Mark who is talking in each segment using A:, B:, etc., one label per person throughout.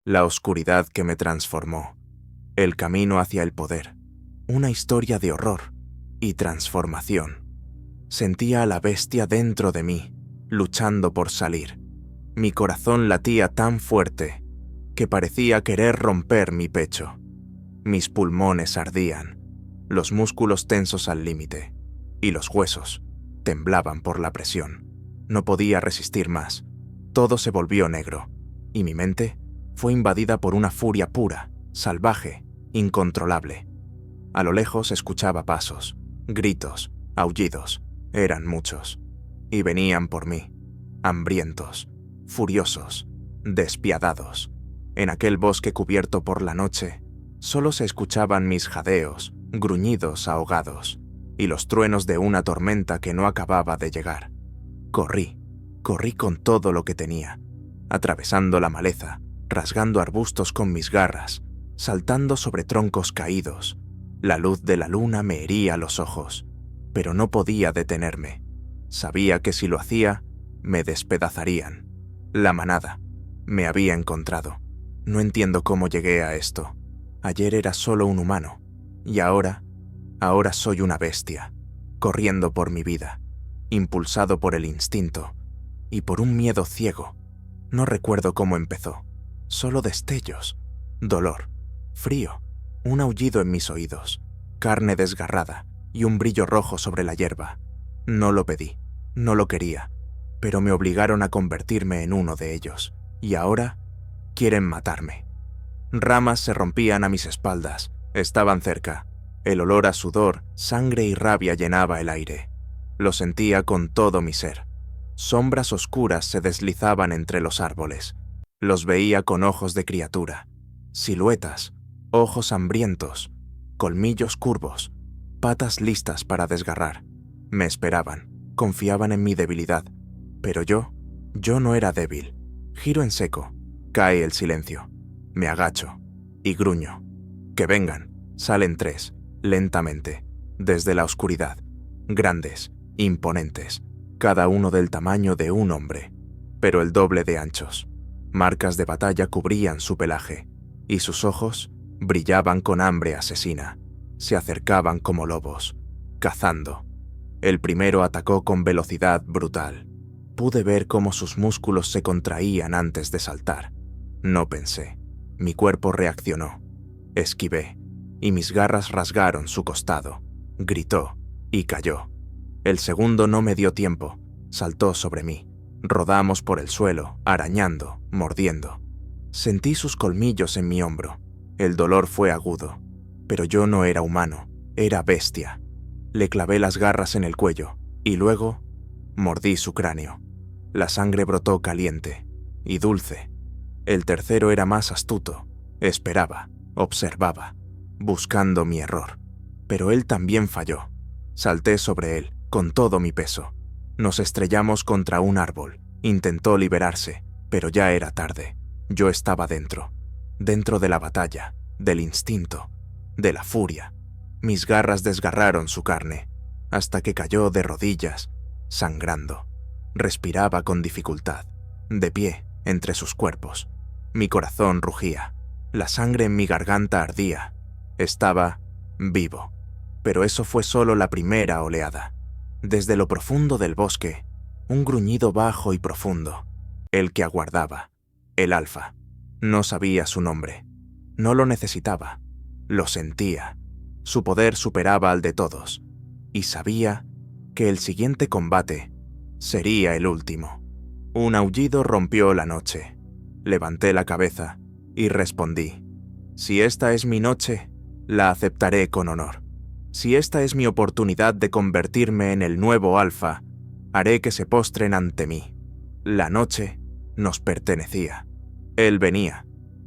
A: La oscuridad que me transformó. El camino hacia el poder. Una historia de horror y transformación. Sentía a la bestia dentro de mí, luchando por salir. Mi corazón latía tan fuerte que parecía querer romper mi pecho. Mis pulmones ardían, los músculos tensos al límite, y los huesos temblaban por la presión. No podía resistir más. Todo se volvió negro, y mi mente fue invadida por una furia pura, salvaje, incontrolable. A lo lejos escuchaba pasos, gritos, aullidos. Eran muchos, y venían por mí, hambrientos, furiosos, despiadados. En aquel bosque cubierto por la noche, solo se escuchaban mis jadeos, gruñidos ahogados, y los truenos de una tormenta que no acababa de llegar. Corrí con todo lo que tenía, atravesando la maleza, rasgando arbustos con mis garras, saltando sobre troncos caídos. La luz de la luna me hería los ojos, pero no podía detenerme. Sabía que si lo hacía, me despedazarían. La manada me había encontrado. No entiendo cómo llegué a esto. Ayer era solo un humano, y ahora soy una bestia, corriendo por mi vida, impulsado por el instinto y por un miedo ciego. No recuerdo cómo empezó, solo destellos, dolor, frío, un aullido en mis oídos, carne desgarrada y un brillo rojo sobre la hierba. No lo pedí, no lo quería, pero me obligaron a convertirme en uno de ellos, y ahora quieren matarme. Ramas se rompían a mis espaldas, estaban cerca. El olor a sudor, sangre y rabia llenaba el aire. Lo sentía con todo mi ser. Sombras oscuras se deslizaban entre los árboles. Los veía con ojos de criatura. Siluetas, ojos hambrientos, colmillos curvos, patas listas para desgarrar. Me esperaban, confiaban en mi debilidad. Pero yo no era débil. Giro en seco. Cae el silencio. Me agacho y gruño. Que vengan. Salen tres, lentamente, desde la oscuridad. Grandes, imponentes, cada uno del tamaño de un hombre, pero el doble de anchos. Marcas de batalla cubrían su pelaje, y sus ojos brillaban con hambre asesina. Se acercaban como lobos, cazando. El primero atacó con velocidad brutal. Pude ver cómo sus músculos se contraían antes de saltar. No pensé. Mi cuerpo reaccionó. Esquivé, y mis garras rasgaron su costado. Gritó, y cayó. El segundo no me dio tiempo. Saltó sobre mí. Rodamos por el suelo, arañando, mordiendo. Sentí sus colmillos en mi hombro. El dolor fue agudo. Pero yo no era humano, era bestia. Le clavé las garras en el cuello, y luego mordí su cráneo. La sangre brotó caliente y dulce. El tercero era más astuto. Esperaba, observaba, buscando mi error. Pero él también falló. Salté sobre él, con todo mi peso. Nos estrellamos contra un árbol. Intentó liberarse, pero ya era tarde. Yo estaba dentro de la batalla, del instinto, de la furia. Mis garras desgarraron su carne, hasta que cayó de rodillas, sangrando. Respiraba con dificultad, de pie, entre sus cuerpos. Mi corazón rugía, la sangre en mi garganta ardía. Estaba vivo, pero eso fue solo la primera oleada. Desde lo profundo del bosque, un gruñido bajo y profundo, el que aguardaba, el alfa. No sabía su nombre, no lo necesitaba, lo sentía. Su poder superaba al de todos, y sabía que el siguiente combate sería el último. Un aullido rompió la noche. Levanté la cabeza y respondí: si esta es mi noche, la aceptaré con honor. Si esta es mi oportunidad de convertirme en el nuevo alfa, haré que se postren ante mí. La noche nos pertenecía. Él venía.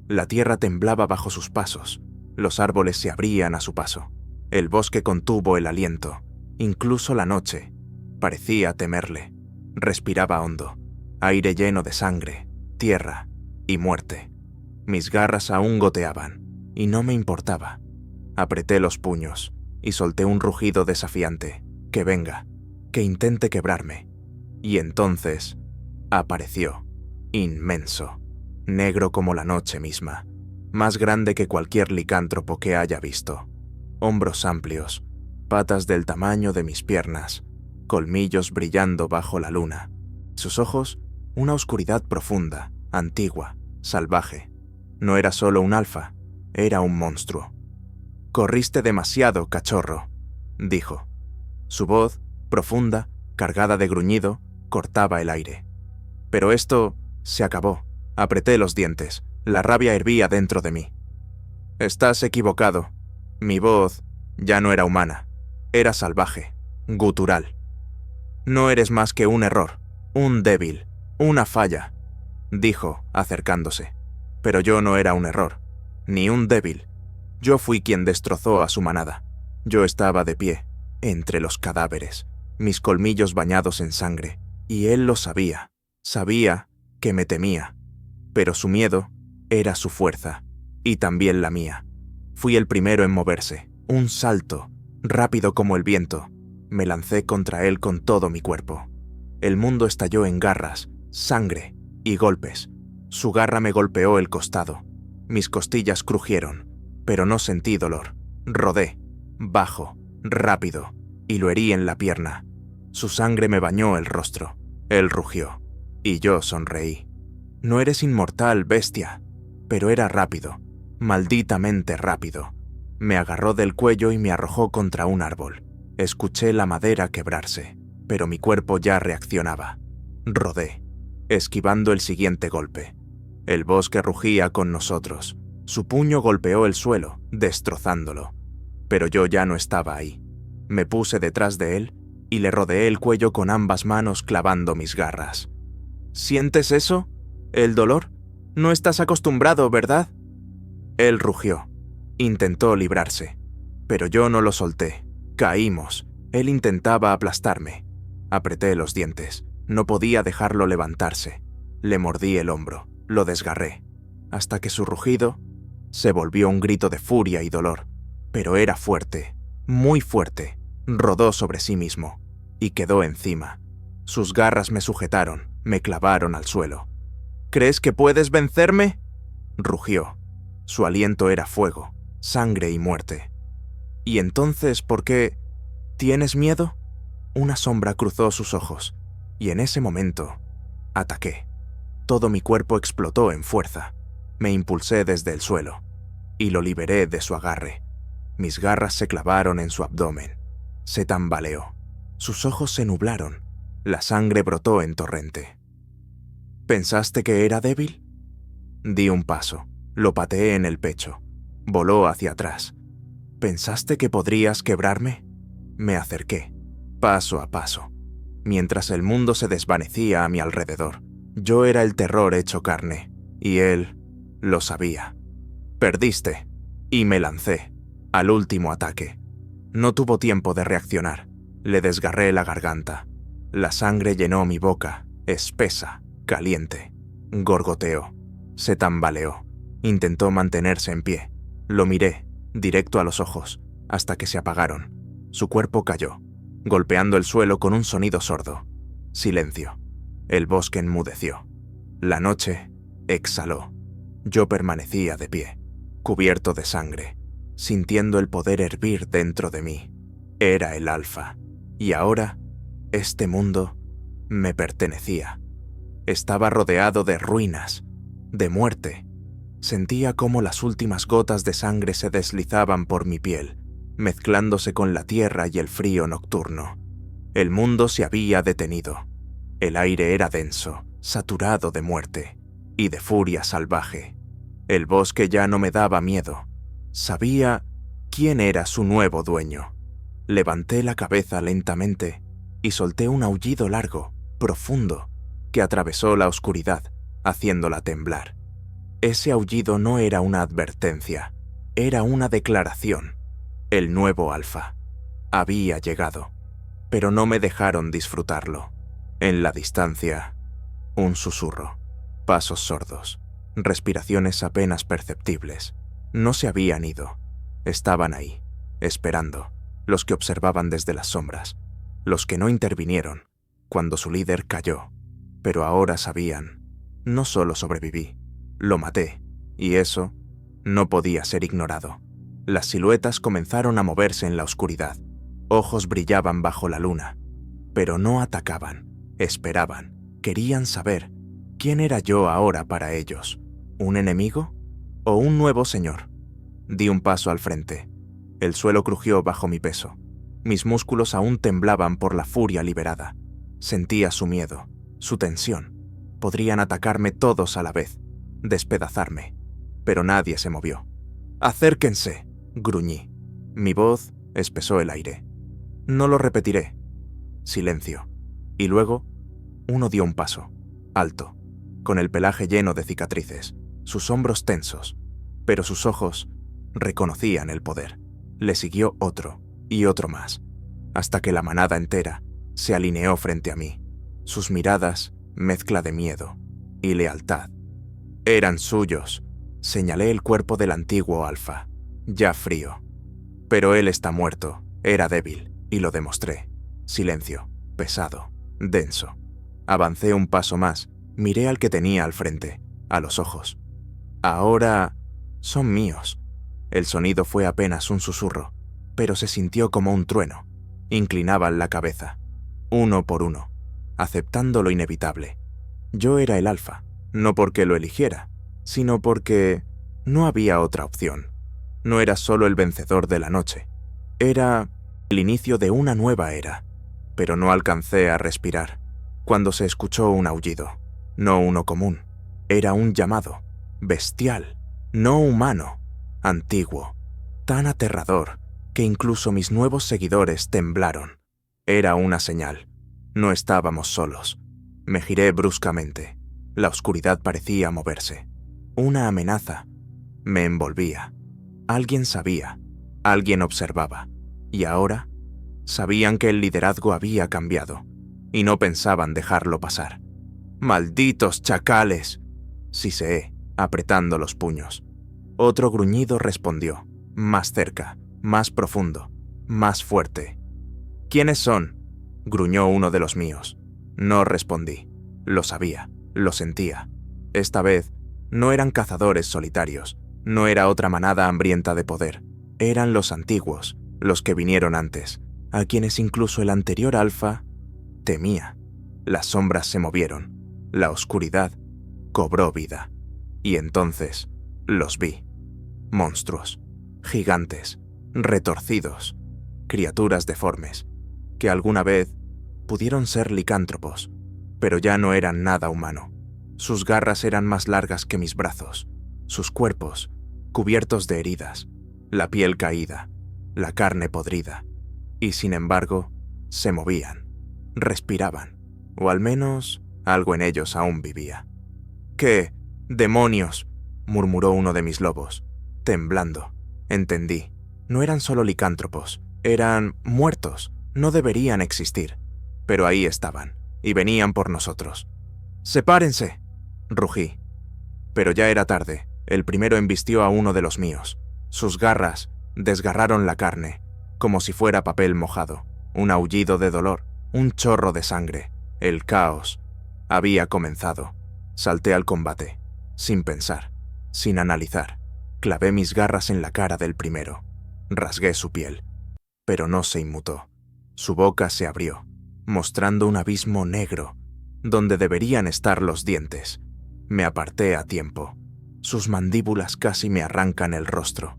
A: La tierra temblaba bajo sus pasos. Los árboles se abrían a su paso. El bosque contuvo el aliento. Incluso la noche parecía temerle. Respiraba hondo. Aire lleno de sangre, tierra y muerte. Mis garras aún goteaban, y no me importaba. Apreté los puños y solté un rugido desafiante. Que venga, que intente quebrarme. Y entonces apareció, inmenso, negro como la noche misma, más grande que cualquier licántropo que haya visto. Hombros amplios, patas del tamaño de mis piernas, colmillos brillando bajo la luna. Sus ojos, una oscuridad profunda, antigua, salvaje. No era solo un alfa, era un monstruo. «Corriste demasiado, cachorro», dijo. Su voz, profunda, cargada de gruñido, cortaba el aire. Pero esto se acabó. Apreté los dientes. La rabia hervía dentro de mí. «Estás equivocado». Mi voz ya no era humana. Era salvaje, gutural. «No eres más que un error, un débil, una falla», dijo, acercándose. Pero yo no era un error, ni un débil. Yo fui quien destrozó a su manada. Yo estaba de pie, entre los cadáveres, mis colmillos bañados en sangre, y él lo sabía. Sabía que me temía, pero su miedo era su fuerza, y también la mía. Fui el primero en moverse, un salto, rápido como el viento. Me lancé contra él con todo mi cuerpo. El mundo estalló en garras, sangre y golpes. Su garra me golpeó el costado. Mis costillas crujieron, pero no sentí dolor. Rodé, bajo, rápido, y lo herí en la pierna. Su sangre me bañó el rostro. Él rugió, y yo sonreí. «No eres inmortal, bestia», pero era rápido, malditamente rápido. Me agarró del cuello y me arrojó contra un árbol. Escuché la madera quebrarse, pero mi cuerpo ya reaccionaba. Rodé, esquivando el siguiente golpe. El bosque rugía con nosotros. Su puño golpeó el suelo, destrozándolo. Pero yo ya no estaba ahí. Me puse detrás de él y le rodeé el cuello con ambas manos clavando mis garras. «¿Sientes eso? ¿El dolor? No estás acostumbrado, ¿verdad?». Él rugió. Intentó librarse, pero yo no lo solté. Caímos. Él intentaba aplastarme. Apreté los dientes. No podía dejarlo levantarse. Le mordí el hombro. Lo desgarré, hasta que su rugido se volvió un grito de furia y dolor. Pero era fuerte, muy fuerte. Rodó sobre sí mismo y quedó encima. Sus garras me sujetaron, me clavaron al suelo. «¿Crees que puedes vencerme?», rugió. Su aliento era fuego, sangre y muerte. «¿Y entonces por qué? ¿Tienes miedo?». Una sombra cruzó sus ojos, y en ese momento ataqué. Todo mi cuerpo explotó en fuerza. Me impulsé desde el suelo, y lo liberé de su agarre. Mis garras se clavaron en su abdomen. Se tambaleó. Sus ojos se nublaron. La sangre brotó en torrente. «¿Pensaste que era débil?». Di un paso. Lo pateé en el pecho. Voló hacia atrás. «¿Pensaste que podrías quebrarme?». Me acerqué, paso a paso, mientras el mundo se desvanecía a mi alrededor. Yo era el terror hecho carne, y él lo sabía. «Perdiste», y me lancé al último ataque. No tuvo tiempo de reaccionar. Le desgarré la garganta. La sangre llenó mi boca, espesa, caliente. Gorgoteó. Se tambaleó. Intentó mantenerse en pie. Lo miré, directo a los ojos, hasta que se apagaron. Su cuerpo cayó, golpeando el suelo con un sonido sordo. Silencio. El bosque enmudeció. La noche exhaló. Yo permanecía de pie, cubierto de sangre, sintiendo el poder hervir dentro de mí. Era el alfa, y ahora este mundo me pertenecía. Estaba rodeado de ruinas, de muerte. Sentía cómo las últimas gotas de sangre se deslizaban por mi piel, mezclándose con la tierra y el frío nocturno. El mundo se había detenido. El aire era denso, saturado de muerte y de furia salvaje. El bosque ya no me daba miedo. Sabía quién era su nuevo dueño. Levanté la cabeza lentamente y solté un aullido largo, profundo, que atravesó la oscuridad, haciéndola temblar. Ese aullido no era una advertencia, era una declaración. El nuevo alfa había llegado, pero no me dejaron disfrutarlo. En la distancia, un susurro, pasos sordos, respiraciones apenas perceptibles. No se habían ido, estaban ahí, esperando, los que observaban desde las sombras, los que no intervinieron cuando su líder cayó, pero ahora sabían. No solo sobreviví, lo maté, y eso no podía ser ignorado. Las siluetas comenzaron a moverse en la oscuridad. Ojos brillaban bajo la luna, pero no atacaban, esperaban, querían saber quién era yo ahora para ellos, ¿un enemigo o un nuevo señor? Di un paso al frente. El suelo crujió bajo mi peso. Mis músculos aún temblaban por la furia liberada. Sentía su miedo, su tensión. Podrían atacarme todos a la vez, despedazarme, pero nadie se movió. «Acérquense», gruñí. Mi voz espesó el aire. «No lo repetiré». Silencio. Y luego, uno dio un paso, alto, con el pelaje lleno de cicatrices, sus hombros tensos, pero sus ojos reconocían el poder. Le siguió otro y otro más, hasta que la manada entera se alineó frente a mí. Sus miradas, mezcla de miedo y lealtad. «Eran suyos», señalé el cuerpo del antiguo alfa, ya frío. «Pero él está muerto, era débil, y lo demostré». Silencio, pesado, denso. Avancé un paso más, miré al que tenía al frente, a los ojos. «Ahora son míos». El sonido fue apenas un susurro, pero se sintió como un trueno. Inclinaban la cabeza, uno por uno, aceptando lo inevitable. Yo era el alfa, no porque lo eligiera, sino porque no había otra opción. No era solo el vencedor de la noche, era el inicio de una nueva era. Pero no alcancé a respirar cuando se escuchó un aullido, no uno común. Era un llamado, bestial, no humano, antiguo, tan aterrador que incluso mis nuevos seguidores temblaron. Era una señal. No estábamos solos. Me giré bruscamente. La oscuridad parecía moverse. Una amenaza me envolvía. Alguien sabía, alguien observaba, y ahora sabían que el liderazgo había cambiado, y no pensaban dejarlo pasar. «¡Malditos chacales!», siseé, apretando los puños. Otro gruñido respondió, más cerca, más profundo, más fuerte. «¿Quiénes son?», gruñó uno de los míos. No respondí. Lo sabía, lo sentía. Esta vez no eran cazadores solitarios, no era otra manada hambrienta de poder. Eran los antiguos, los que vinieron antes, a quienes incluso el anterior alfa temía. Las sombras se movieron, la oscuridad cobró vida, y entonces los vi. Monstruos, gigantes, retorcidos, criaturas deformes, que alguna vez pudieron ser licántropos, pero ya no eran nada humano. Sus garras eran más largas que mis brazos, sus cuerpos cubiertos de heridas, la piel caída, la carne podrida, y sin embargo, se movían, respiraban, o al menos algo en ellos aún vivía. «¿Qué demonios?», murmuró uno de mis lobos, temblando. Entendí, no eran solo licántropos, eran muertos, no deberían existir, pero ahí estaban, y venían por nosotros. «¡Sepárense!», rugí. Pero ya era tarde. El primero embistió a uno de los míos. Sus garras desgarraron la carne, como si fuera papel mojado. Un aullido de dolor, un chorro de sangre. El caos había comenzado. Salté al combate, sin pensar, sin analizar. Clavé mis garras en la cara del primero. Rasgué su piel, pero no se inmutó. Su boca se abrió, mostrando un abismo negro, donde deberían estar los dientes. Me aparté a tiempo. Sus mandíbulas casi me arrancan el rostro,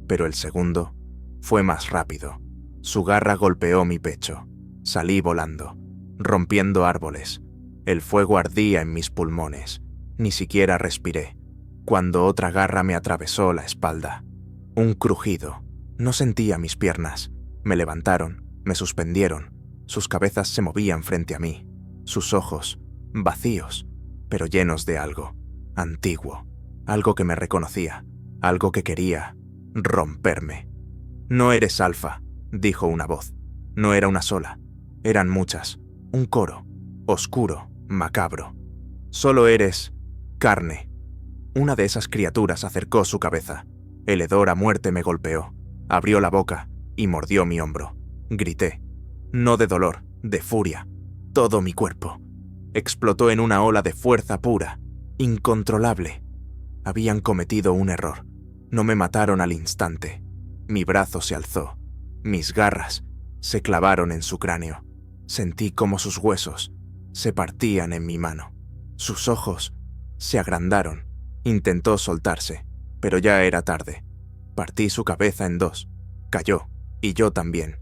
A: pero el segundo fue más rápido. Su garra golpeó mi pecho. Salí volando, rompiendo árboles. El fuego ardía en mis pulmones. Ni siquiera respiré, cuando otra garra me atravesó la espalda. Un crujido. No sentía mis piernas. Me levantaron, me suspendieron. Sus cabezas se movían frente a mí. Sus ojos, vacíos, pero llenos de algo, antiguo. Algo que me reconocía, algo que quería romperme. «No eres alfa», dijo una voz. No era una sola, eran muchas. Un coro, oscuro, macabro. «Solo eres carne». Una de esas criaturas acercó su cabeza. El hedor a muerte me golpeó. Abrió la boca y mordió mi hombro. Grité. No de dolor, de furia. Todo mi cuerpo explotó en una ola de fuerza pura, incontrolable. Habían cometido un error. No me mataron al instante. Mi brazo se alzó. Mis garras se clavaron en su cráneo. Sentí como sus huesos se partían en mi mano. Sus ojos se agrandaron. Intentó soltarse, pero ya era tarde. Partí su cabeza en dos. Cayó, y yo también.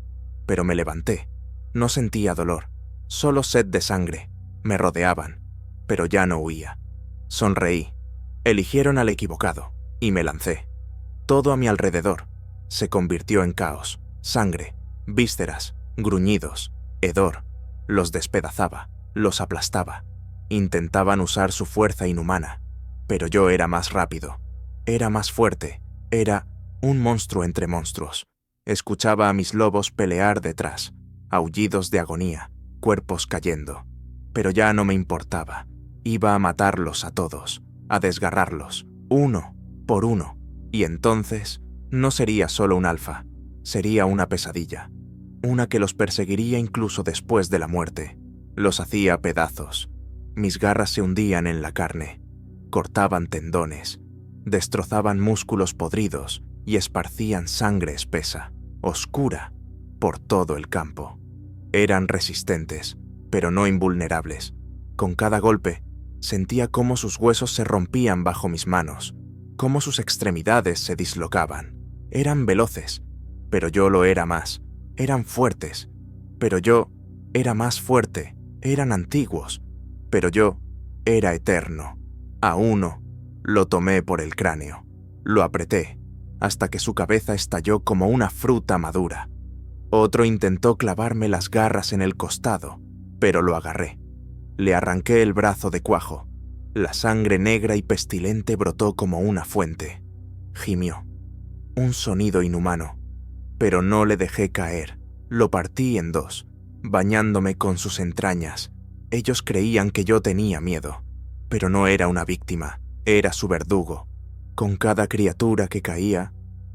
A: Pero me levanté. No sentía dolor, solo sed de sangre. Me rodeaban, pero ya no huía. Sonreí. Eligieron al equivocado, y me lancé. Todo a mi alrededor se convirtió en caos. Sangre, vísceras, gruñidos, hedor. Los despedazaba, los aplastaba. Intentaban usar su fuerza inhumana, pero yo era más rápido, era más fuerte, era un monstruo entre monstruos. Escuchaba a mis lobos pelear detrás, aullidos de agonía, cuerpos cayendo. Pero ya no me importaba. Iba a matarlos a todos, a desgarrarlos, uno por uno. Y entonces no sería solo un alfa, sería una pesadilla. Una que los perseguiría incluso después de la muerte. Los hacía pedazos. Mis garras se hundían en la carne, cortaban tendones, destrozaban músculos podridos y esparcían sangre espesa, oscura, por todo el campo. Eran resistentes, pero no invulnerables. Con cada golpe, sentía cómo sus huesos se rompían bajo mis manos, cómo sus extremidades se dislocaban. Eran veloces, pero yo lo era más. Eran fuertes, pero yo era más fuerte. Eran antiguos, pero yo era eterno. A uno lo tomé por el cráneo, lo apreté, hasta que su cabeza estalló como una fruta madura. Otro intentó clavarme las garras en el costado, pero lo agarré. Le arranqué el brazo de cuajo. La sangre negra y pestilente brotó como una fuente. Gimió. Un sonido inhumano. Pero no le dejé caer. Lo partí en dos, bañándome con sus entrañas. Ellos creían que yo tenía miedo, pero no era una víctima, era su verdugo. Con cada criatura que caía,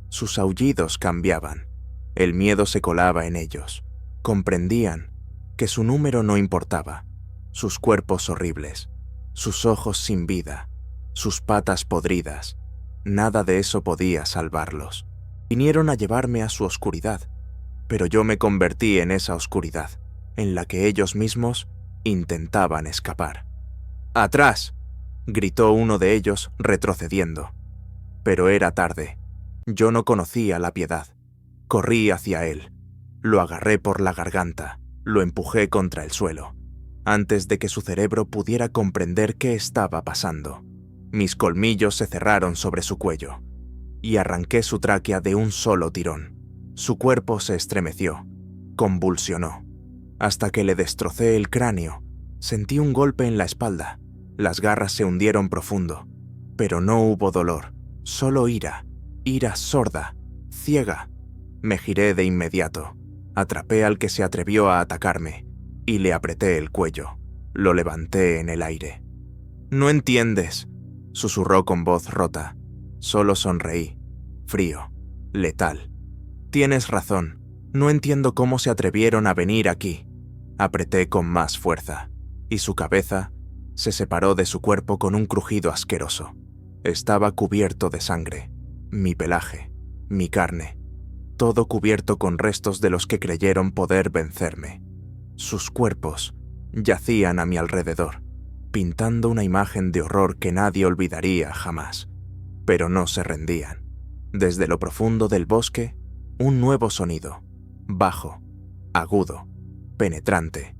A: sus aullidos cambiaban. El miedo se colaba en ellos. Comprendían que su número no importaba. Sus cuerpos horribles, sus ojos sin vida, sus patas podridas. Nada de eso podía salvarlos. Vinieron a llevarme a su oscuridad, pero yo me convertí en esa oscuridad, en la que ellos mismos intentaban escapar. ¡Atrás!, gritó uno de ellos retrocediendo. Pero era tarde. Yo no conocía la piedad. Corrí hacia él. Lo agarré por la garganta, lo empujé contra el suelo, antes de que su cerebro pudiera comprender qué estaba pasando. Mis colmillos se cerraron sobre su cuello y arranqué su tráquea de un solo tirón. Su cuerpo se estremeció, convulsionó, hasta que le destrocé el cráneo. Sentí un golpe en la espalda. Las garras se hundieron profundo, pero no hubo dolor, solo ira, ira sorda, ciega. Me giré de inmediato, atrapé al que se atrevió a atacarme y le apreté el cuello. Lo levanté en el aire. «No entiendes», susurró con voz rota. Solo sonreí, frío, letal. «Tienes razón, no entiendo cómo se atrevieron a venir aquí». Apreté con más fuerza, y su cabeza se separó de su cuerpo con un crujido asqueroso. Estaba cubierto de sangre, mi pelaje, mi carne, todo cubierto con restos de los que creyeron poder vencerme. Sus cuerpos yacían a mi alrededor, pintando una imagen de horror que nadie olvidaría jamás. Pero no se rendían. Desde lo profundo del bosque, un nuevo sonido, bajo, agudo, penetrante.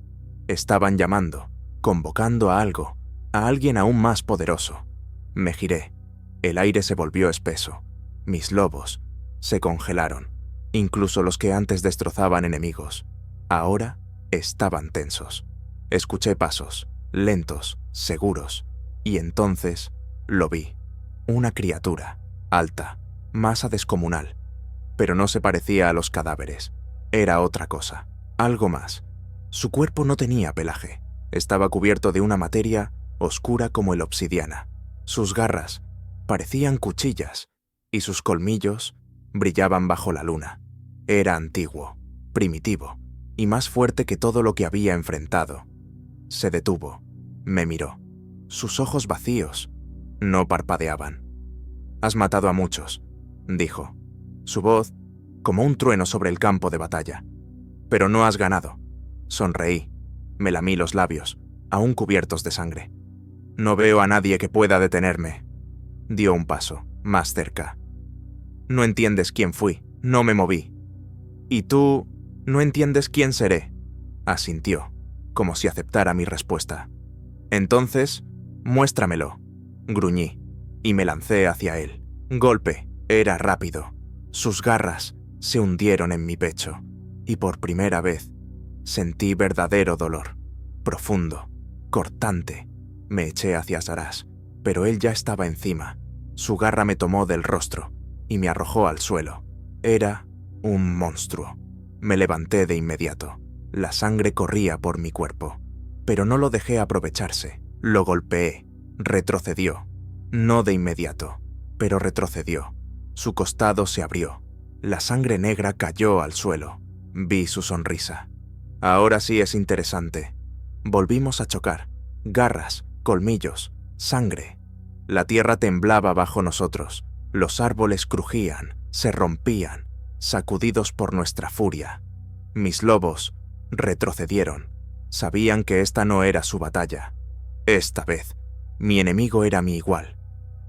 A: Estaban llamando, convocando a algo, a alguien aún más poderoso. Me giré. El aire se volvió espeso. Mis lobos se congelaron, incluso los que antes destrozaban enemigos. Ahora estaban tensos. Escuché pasos, lentos, seguros, y entonces lo vi. Una criatura, alta, masa descomunal, pero no se parecía a los cadáveres. Era otra cosa, algo más. Su cuerpo no tenía pelaje. Estaba cubierto de una materia oscura como el obsidiana. Sus garras parecían cuchillas y sus colmillos brillaban bajo la luna. Era antiguo, primitivo y más fuerte que todo lo que había enfrentado. Se detuvo, me miró. Sus ojos vacíos no parpadeaban. Has matado a muchos, dijo, su voz como un trueno sobre el campo de batalla. Pero no has ganado. Sonreí, me lamí los labios, aún cubiertos de sangre. No veo a nadie que pueda detenerme. Dio un paso, más cerca. No entiendes quién fui, no me moví. Y tú no entiendes quién seré, asintió, como si aceptara mi respuesta. Entonces, muéstramelo, gruñí, y me lancé hacia él. Golpe, era rápido. Sus garras se hundieron en mi pecho, y por primera vez sentí verdadero dolor, profundo, cortante. Me eché hacia Saras, pero él ya estaba encima. Su garra me tomó del rostro y me arrojó al suelo. Era un monstruo. Me levanté de inmediato. La sangre corría por mi cuerpo, pero no lo dejé aprovecharse. Lo golpeé. Retrocedió. No de inmediato, pero retrocedió. Su costado se abrió. La sangre negra cayó al suelo. Vi su sonrisa. Ahora sí es interesante. Volvimos a chocar. Garras, colmillos, sangre. La tierra temblaba bajo nosotros. Los árboles crujían, se rompían, sacudidos por nuestra furia. Mis lobos retrocedieron. Sabían que esta no era su batalla. Esta vez, mi enemigo era mi igual.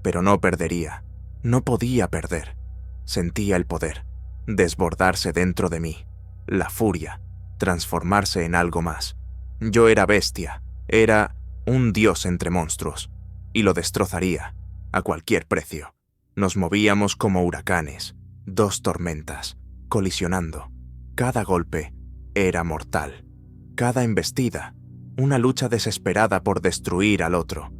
A: Pero no perdería. No podía perder. Sentía el poder desbordarse dentro de mí. La furia, transformarse en algo más. Yo era bestia, era un dios entre monstruos, y lo destrozaría a cualquier precio. Nos movíamos como huracanes, dos tormentas, colisionando. Cada golpe era mortal. Cada embestida, una lucha desesperada por destruir al otro.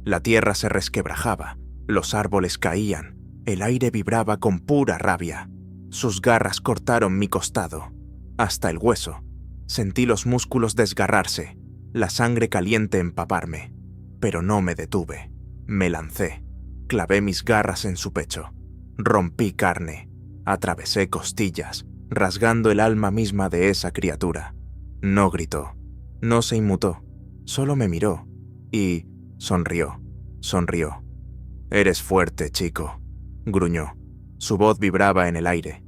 A: La tierra se resquebrajaba, los árboles caían, el aire vibraba con pura rabia. Sus garras cortaron mi costado, hasta el hueso. Sentí los músculos desgarrarse, la sangre caliente empaparme, pero no me detuve. Me lancé, clavé mis garras en su pecho, rompí carne, atravesé costillas, rasgando el alma misma de esa criatura. No gritó, no se inmutó, solo me miró y sonrió. Eres fuerte, chico, gruñó. Su voz vibraba en el aire.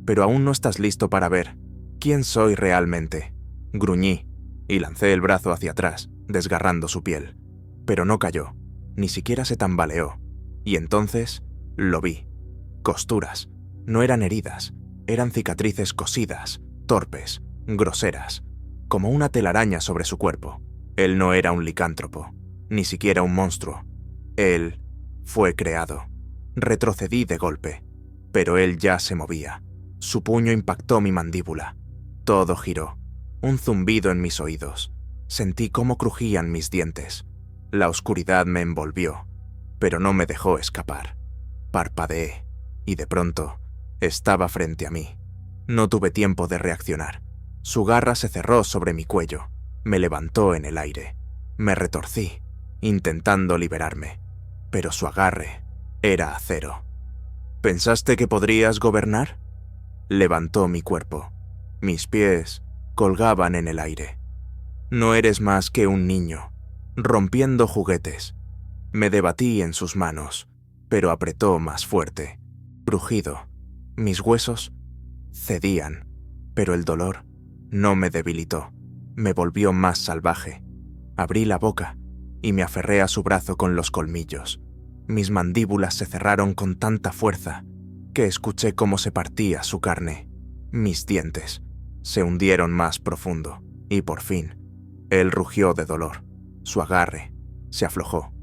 A: Pero aún no estás listo para ver quién soy realmente. Gruñí y lancé el brazo hacia atrás, desgarrando su piel. Pero no cayó, ni siquiera se tambaleó. Y entonces lo vi. Costuras. No eran heridas, eran cicatrices cosidas, torpes, groseras, como una telaraña sobre su cuerpo. Él no era un licántropo, ni siquiera un monstruo. Él fue creado. Retrocedí de golpe, pero él ya se movía. Su puño impactó mi mandíbula. Todo giró. Un zumbido en mis oídos. Sentí cómo crujían mis dientes. La oscuridad me envolvió, pero no me dejó escapar. Parpadeé, y de pronto estaba frente a mí. No tuve tiempo de reaccionar. Su garra se cerró sobre mi cuello. Me levantó en el aire. Me retorcí, intentando liberarme, pero su agarre era acero. ¿Pensaste que podrías gobernar? Levantó mi cuerpo. Mis pies colgaban en el aire. No eres más que un niño, rompiendo juguetes. Me debatí en sus manos, pero apretó más fuerte. Crujido. Mis huesos cedían, pero el dolor no me debilitó. Me volvió más salvaje. Abrí la boca y me aferré a su brazo con los colmillos. Mis mandíbulas se cerraron con tanta fuerza que escuché cómo se partía su carne. Mis dientes se hundieron más profundo y por fin, él rugió de dolor. Su agarre se aflojó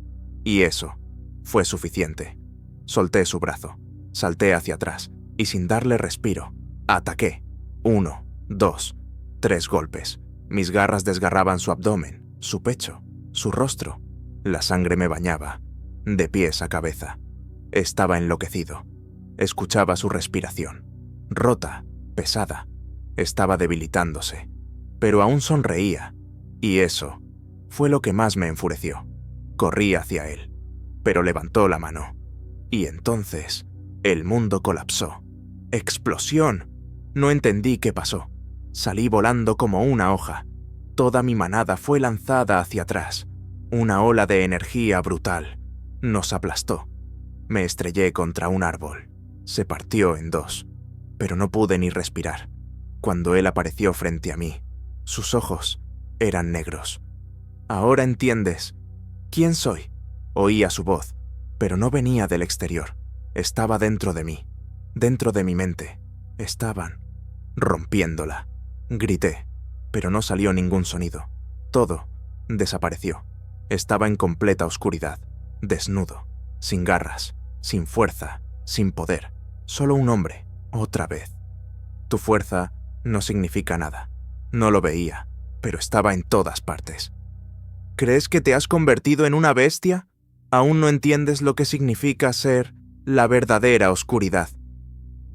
A: y eso fue suficiente. Solté su brazo, salté hacia atrás y sin darle respiro, ataqué. 1, 2, 3 golpes. Mis garras desgarraban su abdomen, su pecho, su rostro. La sangre me bañaba, de pies a cabeza. Estaba enloquecido. Escuchaba su respiración, rota, pesada. Estaba debilitándose, pero aún sonreía, y eso fue lo que más me enfureció. Corrí hacia él, pero levantó la mano, y entonces el mundo colapsó. ¡Explosión! No entendí qué pasó. Salí volando como una hoja. Toda mi manada fue lanzada hacia atrás. Una ola de energía brutal nos aplastó. Me estrellé contra un árbol. Se partió en dos, pero no pude ni respirar. Cuando él apareció frente a mí, sus ojos eran negros. «Ahora entiendes. ¿Quién soy?», oía su voz, pero no venía del exterior. Estaba dentro de mí, dentro de mi mente. Estaban rompiéndola. Grité, pero no salió ningún sonido. Todo desapareció. Estaba en completa oscuridad, desnudo, sin garras, sin fuerza, sin poder. Solo un hombre, otra vez. Tu fuerza no significa nada. No lo veía, pero estaba en todas partes. ¿Crees que te has convertido en una bestia? Aún no entiendes lo que significa ser la verdadera oscuridad.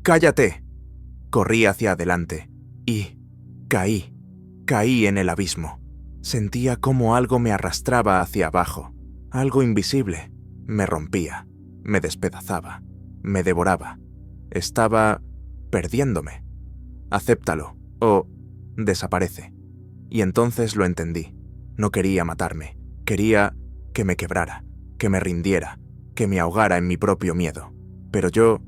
A: ¡Cállate! Corrí hacia adelante y caí en el abismo. Sentía como algo me arrastraba hacia abajo, algo invisible. Me rompía, me despedazaba, me devoraba. Estaba perdiéndome. Acéptalo o desaparece. Y entonces lo entendí. No quería matarme, quería que me quebrara, que me rindiera, que me ahogara en mi propio miedo. Pero yo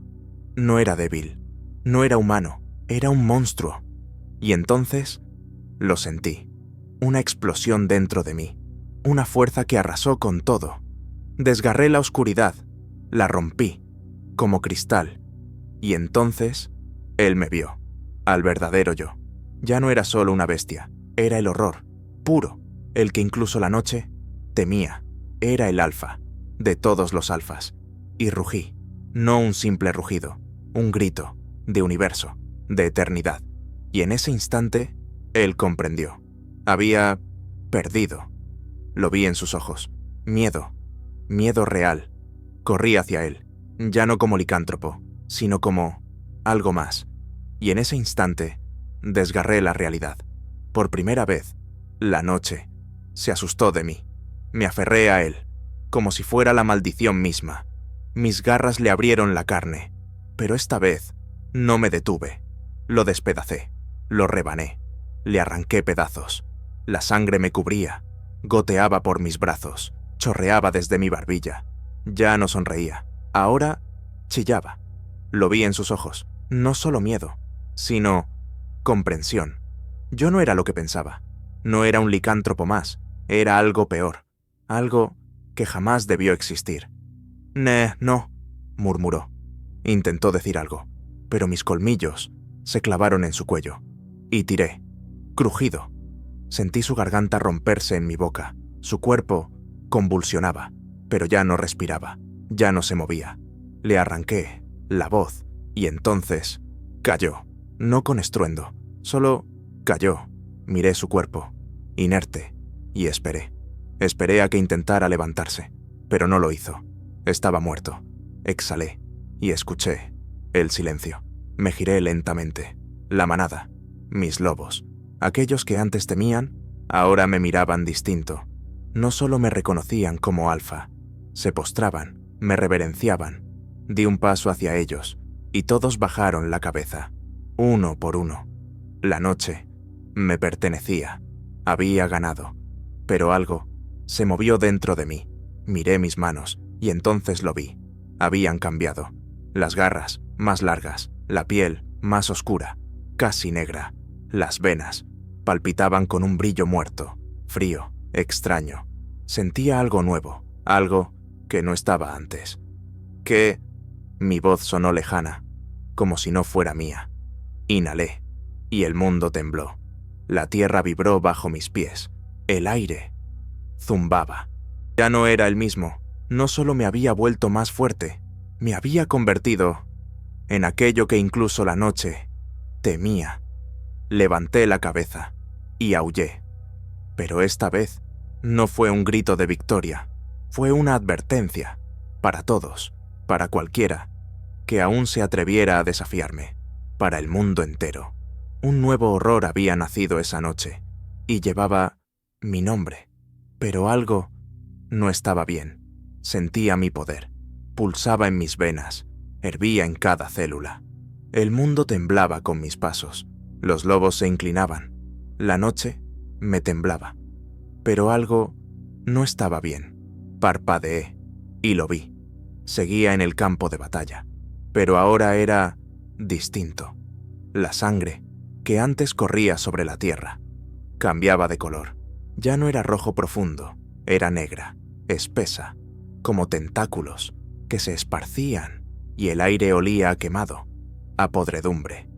A: no era débil, no era humano, era un monstruo. Y entonces lo sentí, una explosión dentro de mí, una fuerza que arrasó con todo. Desgarré la oscuridad, la rompí, como cristal. Y entonces él me vio, al verdadero yo. Ya no era solo una bestia, era el horror, puro, el que incluso la noche temía. Era el alfa, de todos los alfas. Y rugí, no un simple rugido, un grito, de universo, de eternidad. Y en ese instante, él comprendió. Había perdido. Lo vi en sus ojos. Miedo, miedo real. Corrí hacia él, ya no como licántropo, sino como algo más. Y en ese instante, desgarré la realidad. Por primera vez, la noche se asustó de mí. Me aferré a él, como si fuera la maldición misma. Mis garras le abrieron la carne, pero esta vez no me detuve. Lo despedacé, lo rebané, le arranqué pedazos. La sangre me cubría, goteaba por mis brazos, chorreaba desde mi barbilla. Ya no sonreía, ahora chillaba. Lo vi en sus ojos, no solo miedo, sino comprensión. Yo no era lo que pensaba, no era un licántropo más, era algo peor, algo que jamás debió existir. No, murmuró. Intentó decir algo, pero mis colmillos se clavaron en su cuello, y tiré, crujido. Sentí su garganta romperse en mi boca, su cuerpo convulsionaba, pero ya no respiraba, ya no se movía. Le arranqué la voz, y entonces cayó, no con estruendo, solo cayó. Miré su cuerpo, inerte, y esperé. Esperé a que intentara levantarse, pero no lo hizo. Estaba muerto. Exhalé y escuché el silencio. Me giré lentamente. La manada, mis lobos, aquellos que antes temían, ahora me miraban distinto. No solo me reconocían como alfa, se postraban, me reverenciaban. Di un paso hacia ellos y todos bajaron la cabeza, uno por uno. La noche me pertenecía, había ganado, pero algo se movió dentro de mí. Miré mis manos y entonces lo vi. Habían cambiado. Las garras más largas, la piel más oscura, casi negra. Las venas palpitaban con un brillo muerto, frío, extraño. Sentía algo nuevo, algo que no estaba antes. ¿Qué? Mi voz sonó lejana, como si no fuera mía. Inhalé, y el mundo tembló. La tierra vibró bajo mis pies. El aire zumbaba. Ya no era el mismo. No solo me había vuelto más fuerte, me había convertido en aquello que incluso la noche temía. Levanté la cabeza y aullé. Pero esta vez no fue un grito de victoria, fue una advertencia para todos, para cualquiera que aún se atreviera a desafiarme, para el mundo entero. Un nuevo horror había nacido esa noche y llevaba mi nombre, pero algo no estaba bien. Sentía mi poder, pulsaba en mis venas, hervía en cada célula. El mundo temblaba con mis pasos, los lobos se inclinaban, la noche me temblaba. Pero algo no estaba bien. Parpadeé y lo vi. Seguía en el campo de batalla, pero ahora era distinto. La sangre, que antes corría sobre la tierra, cambiaba de color. Ya no era rojo profundo, era negra, espesa, como tentáculos que se esparcían, y el aire olía a quemado, a podredumbre.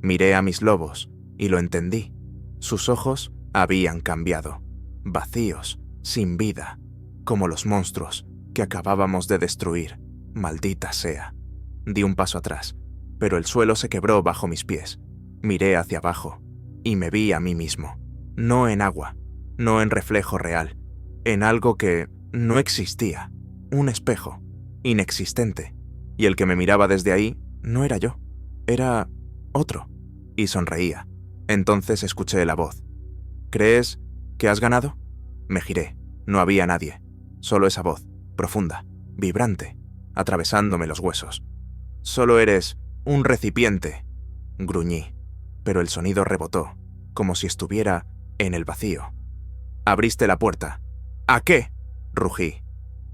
A: Miré a mis lobos y lo entendí. Sus ojos habían cambiado, vacíos, sin vida, como los monstruos que acabábamos de destruir. Maldita sea. Di un paso atrás, pero el suelo se quebró bajo mis pies. Miré hacia abajo y me vi a mí mismo, no en agua, no en reflejo real, en algo que no existía, un espejo, inexistente, y el que me miraba desde ahí no era yo, era otro, y sonreía. Entonces escuché la voz. ¿Crees que has ganado? Me giré, no había nadie, solo esa voz, profunda, vibrante, atravesándome los huesos. Solo eres un recipiente, gruñí, pero el sonido rebotó, como si estuviera en el vacío. Abriste la puerta. ¿A qué? Rugí.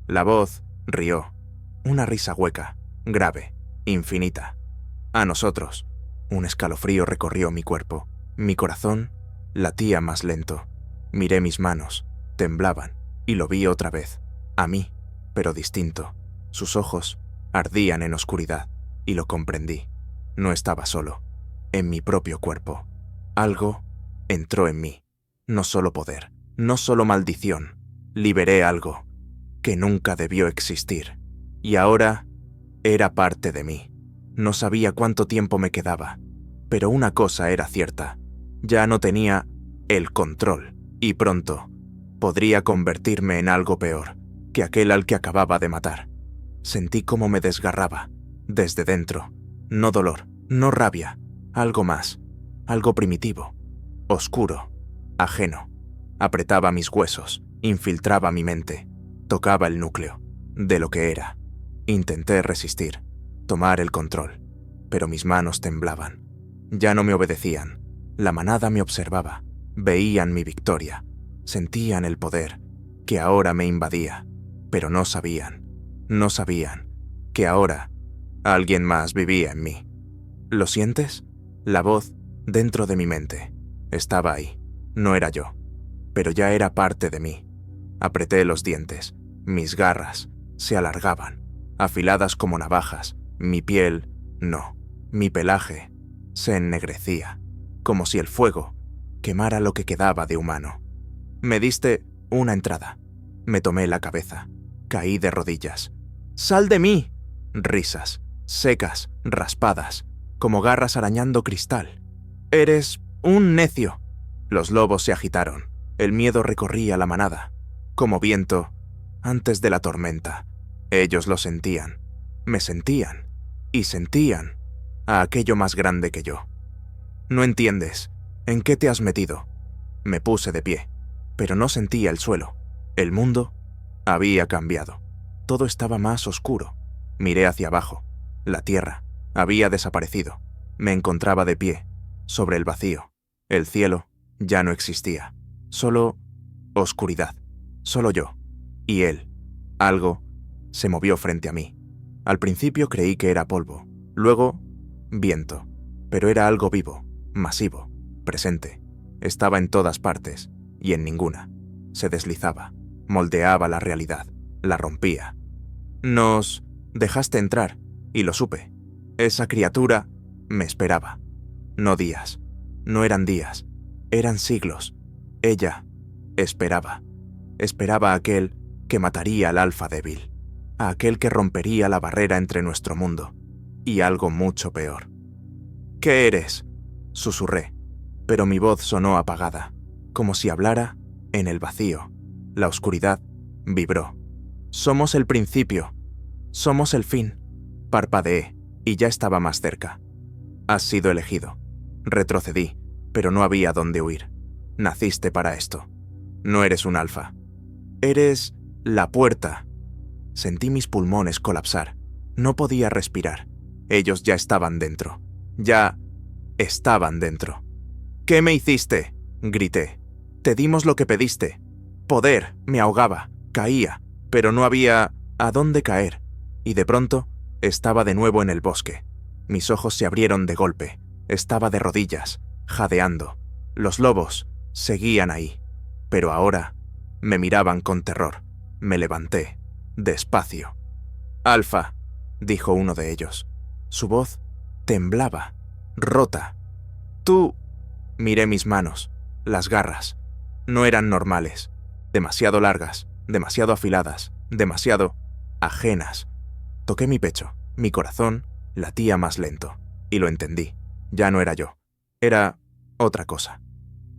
A: La voz rió, una risa hueca, grave, infinita. A nosotros. Un escalofrío recorrió mi cuerpo. Mi corazón latía más lento. Miré mis manos, temblaban, y lo vi otra vez. A mí, pero distinto. Sus ojos ardían en oscuridad, y lo comprendí. No estaba solo, en mi propio cuerpo. Algo entró en mí. No solo poder, no solo maldición. Liberé algo que nunca debió existir. Y ahora era parte de mí. No sabía cuánto tiempo me quedaba, pero una cosa era cierta. Ya no tenía el control, y pronto podría convertirme en algo peor que aquel al que acababa de matar. Sentí cómo me desgarraba, desde dentro. No dolor, no rabia, algo más, algo primitivo, oscuro, ajeno. Apretaba mis huesos, infiltraba mi mente, tocaba el núcleo de lo que era. Intenté resistir, tomar el control, pero mis manos temblaban. Ya no me obedecían. La manada me observaba, veían mi victoria, sentían el poder que ahora me invadía, pero no sabían que ahora alguien más vivía en mí. ¿Lo sientes? La voz dentro de mi mente estaba ahí. No era yo, pero ya era parte de mí. Apreté los dientes, mis garras se alargaban, afiladas como navajas. Mi piel, no, mi pelaje se ennegrecía, como si el fuego quemara lo que quedaba de humano. Me diste una entrada. Me tomé la cabeza. Caí de rodillas. ¡Sal de mí! Risas, secas, raspadas, como garras arañando cristal. Eres un necio. Los lobos se agitaron. El miedo recorría la manada, como viento antes de la tormenta. Ellos lo sentían, me sentían, y sentían a aquello más grande que yo. No entiendes. ¿En qué te has metido? Me puse de pie, pero no sentía el suelo. El mundo había cambiado. Todo estaba más oscuro. Miré hacia abajo. La tierra había desaparecido. Me encontraba de pie, sobre el vacío. El cielo ya no existía. Solo oscuridad. Solo yo. Y él. Algo se movió frente a mí. Al principio creí que era polvo. Luego, viento. Pero era algo vivo, masivo, presente. Estaba en todas partes y en ninguna. Se deslizaba, moldeaba la realidad, la rompía. Nos dejaste entrar y lo supe. Esa criatura me esperaba. No días, no eran días, eran siglos. Ella esperaba. Esperaba a aquel que mataría al alfa débil, a aquel que rompería la barrera entre nuestro mundo y algo mucho peor. ¿Qué eres?, susurré, pero mi voz sonó apagada, como si hablara en el vacío. La oscuridad vibró. Somos el principio, somos el fin. Parpadeé y ya estaba más cerca. Has sido elegido. Retrocedí, pero no había dónde huir. Naciste para esto. No eres un alfa. Eres la puerta. Sentí mis pulmones colapsar. No podía respirar. Ellos ya estaban dentro. Ya estaban dentro. ¿Qué me hiciste?, grité. Te dimos lo que pediste. Poder, me ahogaba, caía, pero no había a dónde caer. Y de pronto, estaba de nuevo en el bosque. Mis ojos se abrieron de golpe. Estaba de rodillas, jadeando. Los lobos seguían ahí. Pero ahora me miraban con terror. Me levanté, despacio. «Alfa», dijo uno de ellos. Su voz temblaba, rota. «Tú...» Miré mis manos, las garras. No eran normales. Demasiado largas, demasiado afiladas, demasiado ajenas. Toqué mi pecho. Mi corazón latía más lento. Y lo entendí. Ya no era yo. Era otra cosa.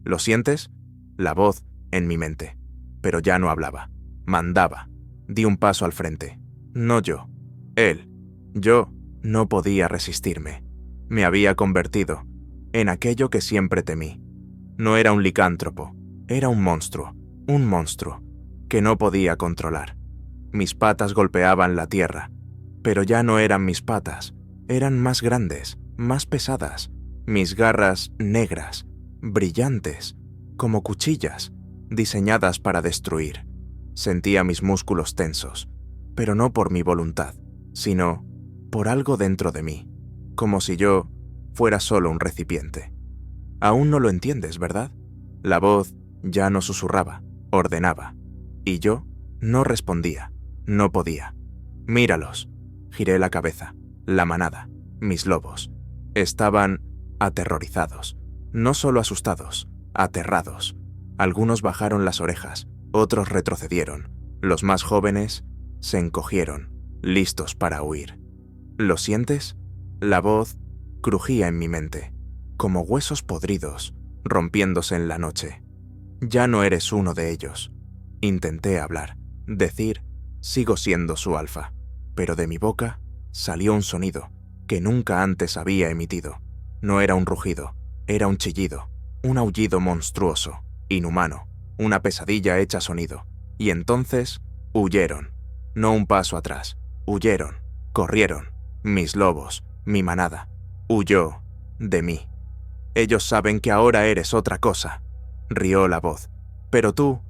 A: ¿Lo sientes? La voz en mi mente. Pero ya no hablaba. Mandaba. Di un paso al frente. No yo. Él. Yo no podía resistirme. Me había convertido en aquello que siempre temí. No era un licántropo. Era un monstruo que no podía controlar. Mis patas golpeaban la tierra, pero ya no eran mis patas, eran más grandes, más pesadas, mis garras negras, brillantes, como cuchillas, diseñadas para destruir. Sentía mis músculos tensos, pero no por mi voluntad, sino por algo dentro de mí, como si yo fuera solo un recipiente. Aún no lo entiendes, ¿verdad? La voz ya no susurraba, ordenaba, y yo no respondía, no podía. Míralos. Giré la cabeza. La manada, mis lobos, estaban aterrorizados, no solo asustados, aterrados. Algunos bajaron las orejas, otros retrocedieron. Los más jóvenes se encogieron, listos para huir. ¿Lo sientes? La voz crujía en mi mente, como huesos podridos, rompiéndose en la noche. Ya no eres uno de ellos. Intenté hablar, decir, sigo siendo su alfa, pero de mi boca salió un sonido que nunca antes había emitido. No era un rugido, era un chillido, un aullido monstruoso, inhumano, una pesadilla hecha sonido. Y entonces huyeron, no un paso atrás, huyeron, corrieron, mis lobos, mi manada, huyó de mí. Ellos saben que ahora eres otra cosa, rió la voz, pero tú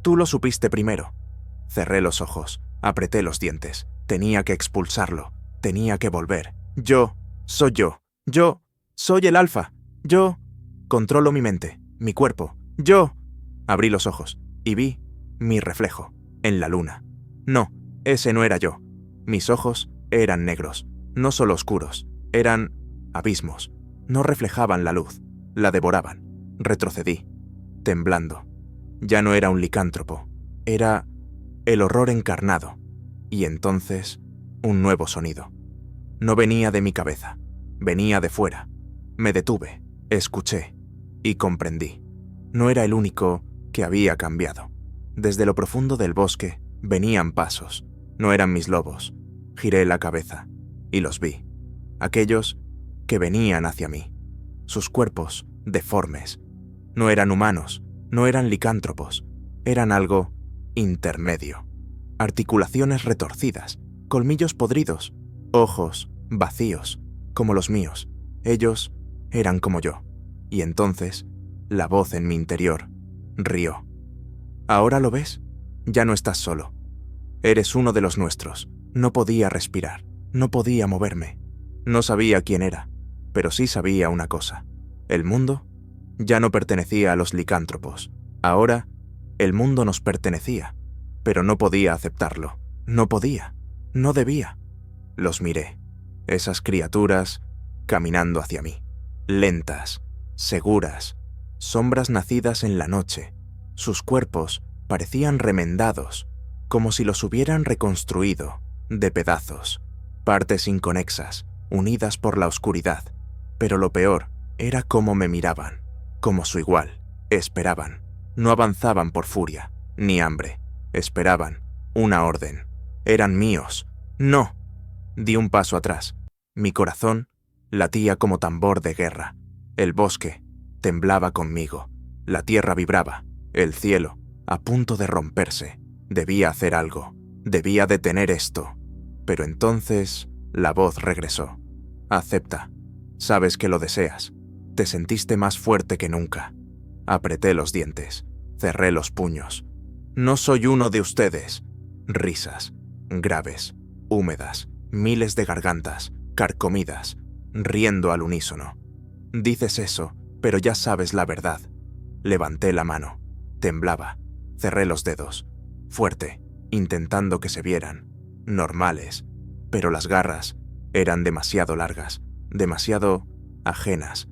A: lo supiste primero. Cerré los ojos, apreté los dientes, tenía que expulsarlo, tenía que volver. Yo soy el alfa, yo controlo mi mente, mi cuerpo, yo. Abrí los ojos y vi mi reflejo en la luna. No, ese no era yo. Mis ojos eran negros, no solo oscuros, eran abismos. No reflejaban la luz, la devoraban. Retrocedí, temblando. Ya no era un licántropo, era el horror encarnado. Y entonces, un nuevo sonido. No venía de mi cabeza, venía de fuera. Me detuve, escuché y comprendí. No era el único que había cambiado. Desde lo profundo del bosque venían pasos. No eran mis lobos. Giré la cabeza y los vi. Aquellos que venían hacia mí. Sus cuerpos deformes. No eran humanos, no eran licántropos. Eran algo intermedio. Articulaciones retorcidas, colmillos podridos, ojos vacíos, como los míos. Ellos eran como yo. Y entonces, la voz en mi interior rió. ¿Ahora lo ves? Ya no estás solo. Eres uno de los nuestros. No podía respirar, no podía moverme. No sabía quién era, pero sí sabía una cosa. El mundo ya no pertenecía a los licántropos. Ahora, el mundo nos pertenecía, pero no podía aceptarlo. No podía, no debía. Los miré, esas criaturas caminando hacia mí, lentas, seguras, sombras nacidas en la noche. Sus cuerpos parecían remendados, como si los hubieran reconstruido de pedazos, partes inconexas, unidas por la oscuridad. Pero lo peor era cómo me miraban, como su igual. Esperaban. No avanzaban por furia, ni hambre. Esperaban una orden. Eran míos. ¡No! Di un paso atrás. Mi corazón latía como tambor de guerra. El bosque temblaba conmigo. La tierra vibraba. El cielo, a punto de romperse. Debía hacer algo. Debía detener esto. Pero entonces la voz regresó. Acepta. Sabes que lo deseas. Te sentiste más fuerte que nunca. Apreté los dientes. Cerré los puños. No soy uno de ustedes. Risas. Graves. húmedas, miles de gargantas, carcomidas, riendo al unísono. Dices eso, pero ya sabes la verdad. Levanté la mano. Temblaba. Cerré los dedos. Fuerte, intentando que se vieran. Normales. Pero las garras eran demasiado largas, demasiado ajenas.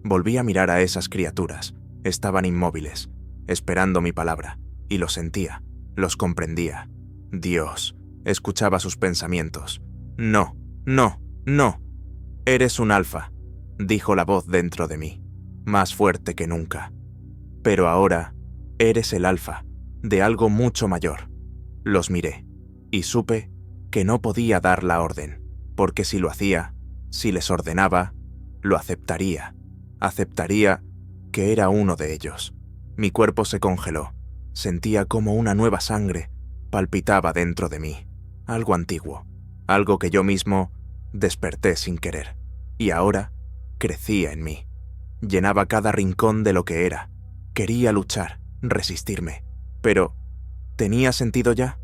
A: Volví a mirar a esas criaturas. Estaban inmóviles, esperando mi palabra, y los sentía, los comprendía. Dios, escuchaba sus pensamientos. No, no, no. Eres un alfa, dijo la voz dentro de mí, más fuerte que nunca. Pero ahora eres el alfa de algo mucho mayor. Los miré y supe que no podía dar la orden, porque si lo hacía, si les ordenaba, lo aceptaría. Aceptaría que era uno de ellos. Mi cuerpo se congeló. Sentía como una nueva sangre palpitaba dentro de mí. Algo antiguo, algo que yo mismo desperté sin querer. Y ahora crecía en mí. Llenaba cada rincón de lo que era. Quería luchar, resistirme. Pero, ¿tenía sentido ya?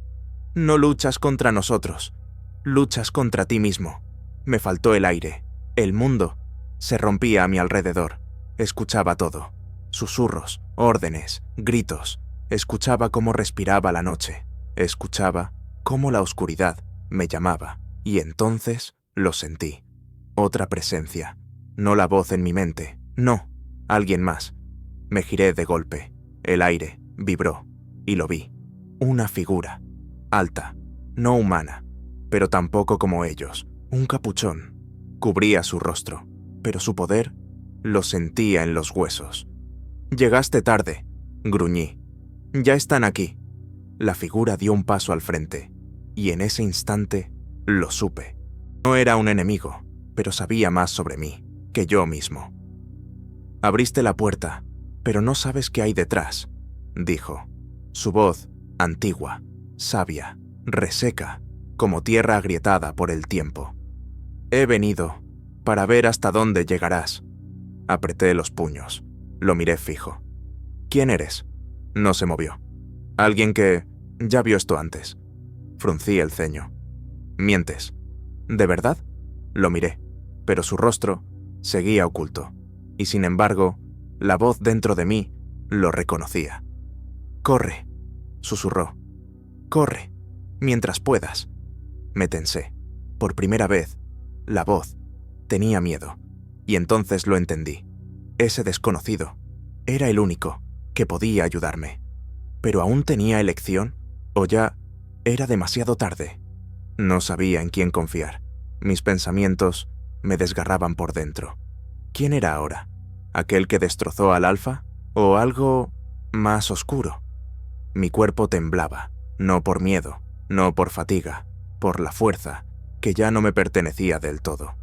A: No luchas contra nosotros. Luchas contra ti mismo. Me faltó el aire. El mundo se rompía a mi alrededor. Escuchaba todo. Susurros, órdenes, gritos. Escuchaba cómo respiraba la noche. Escuchaba cómo la oscuridad me llamaba. Y entonces lo sentí. Otra presencia. No la voz en mi mente. No, alguien más. Me giré de golpe. El aire vibró. Y lo vi. Una figura. Alta. No humana. Pero tampoco como ellos. Un capuchón. Cubría su rostro. Pero su poder lo sentía en los huesos. «Llegaste tarde», gruñí. «Ya están aquí». La figura dio un paso al frente, y en ese instante lo supe. No era un enemigo, pero sabía más sobre mí que yo mismo. «Abriste la puerta, pero no sabes qué hay detrás», dijo. Su voz, antigua, sabia, reseca, como tierra agrietada por el tiempo. «He venido para ver hasta dónde llegarás». Apreté los puños. Lo miré fijo. «¿Quién eres?» No se movió. «Alguien que ya vio esto antes». Fruncí el ceño. «Mientes». «¿De verdad?» Lo miré, pero su rostro seguía oculto. Y sin embargo, la voz dentro de mí lo reconocía. «Corre», susurró. «Corre, mientras puedas». Me tensé. Por primera vez, la voz tenía miedo. Y entonces lo entendí. Ese desconocido era el único que podía ayudarme. ¿Pero aún tenía elección? ¿O ya era demasiado tarde? No sabía en quién confiar. Mis pensamientos me desgarraban por dentro. ¿Quién era ahora? ¿Aquel que destrozó al alfa? ¿O algo más oscuro? Mi cuerpo temblaba, no por miedo, no por fatiga, por la fuerza, que ya no me pertenecía del todo.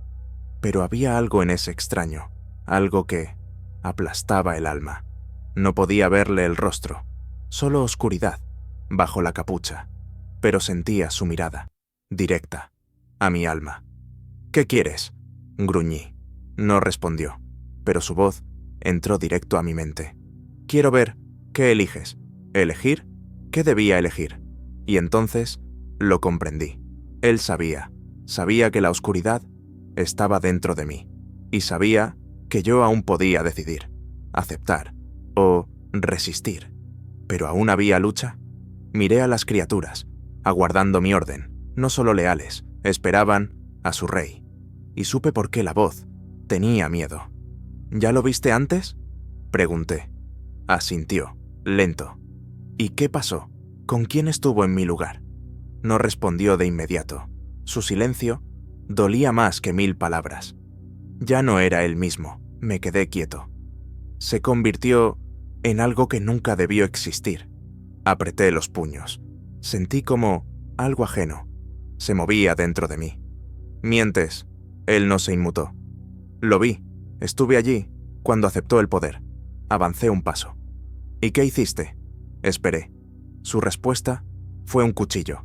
A: Pero había algo en ese extraño, algo que aplastaba el alma. No podía verle el rostro, solo oscuridad, bajo la capucha, pero sentía su mirada, directa, a mi alma. «¿Qué quieres?», gruñí. No respondió, pero su voz entró directo a mi mente. «Quiero ver, ¿qué eliges? ¿Elegir? ¿Qué debía elegir?» Y entonces lo comprendí. Él sabía que la oscuridad estaba dentro de mí, y sabía que yo aún podía decidir, aceptar o resistir. ¿Pero aún había lucha? Miré a las criaturas, aguardando mi orden, no solo leales, esperaban a su rey. Y supe por qué la voz tenía miedo. «¿Ya lo viste antes?», pregunté. Asintió, lento. «¿Y qué pasó? ¿Con quién estuvo en mi lugar?». No respondió de inmediato. Su silencio dolía más que 1000 palabras. Ya no era él mismo. Me quedé quieto. Se convirtió en algo que nunca debió existir. Apreté los puños. Sentí como algo ajeno se movía dentro de mí. «Mientes». Él no se inmutó. «Lo vi. Estuve allí cuando aceptó el poder. Avancé un paso». «¿Y qué hiciste?». Esperé. Su respuesta fue un cuchillo.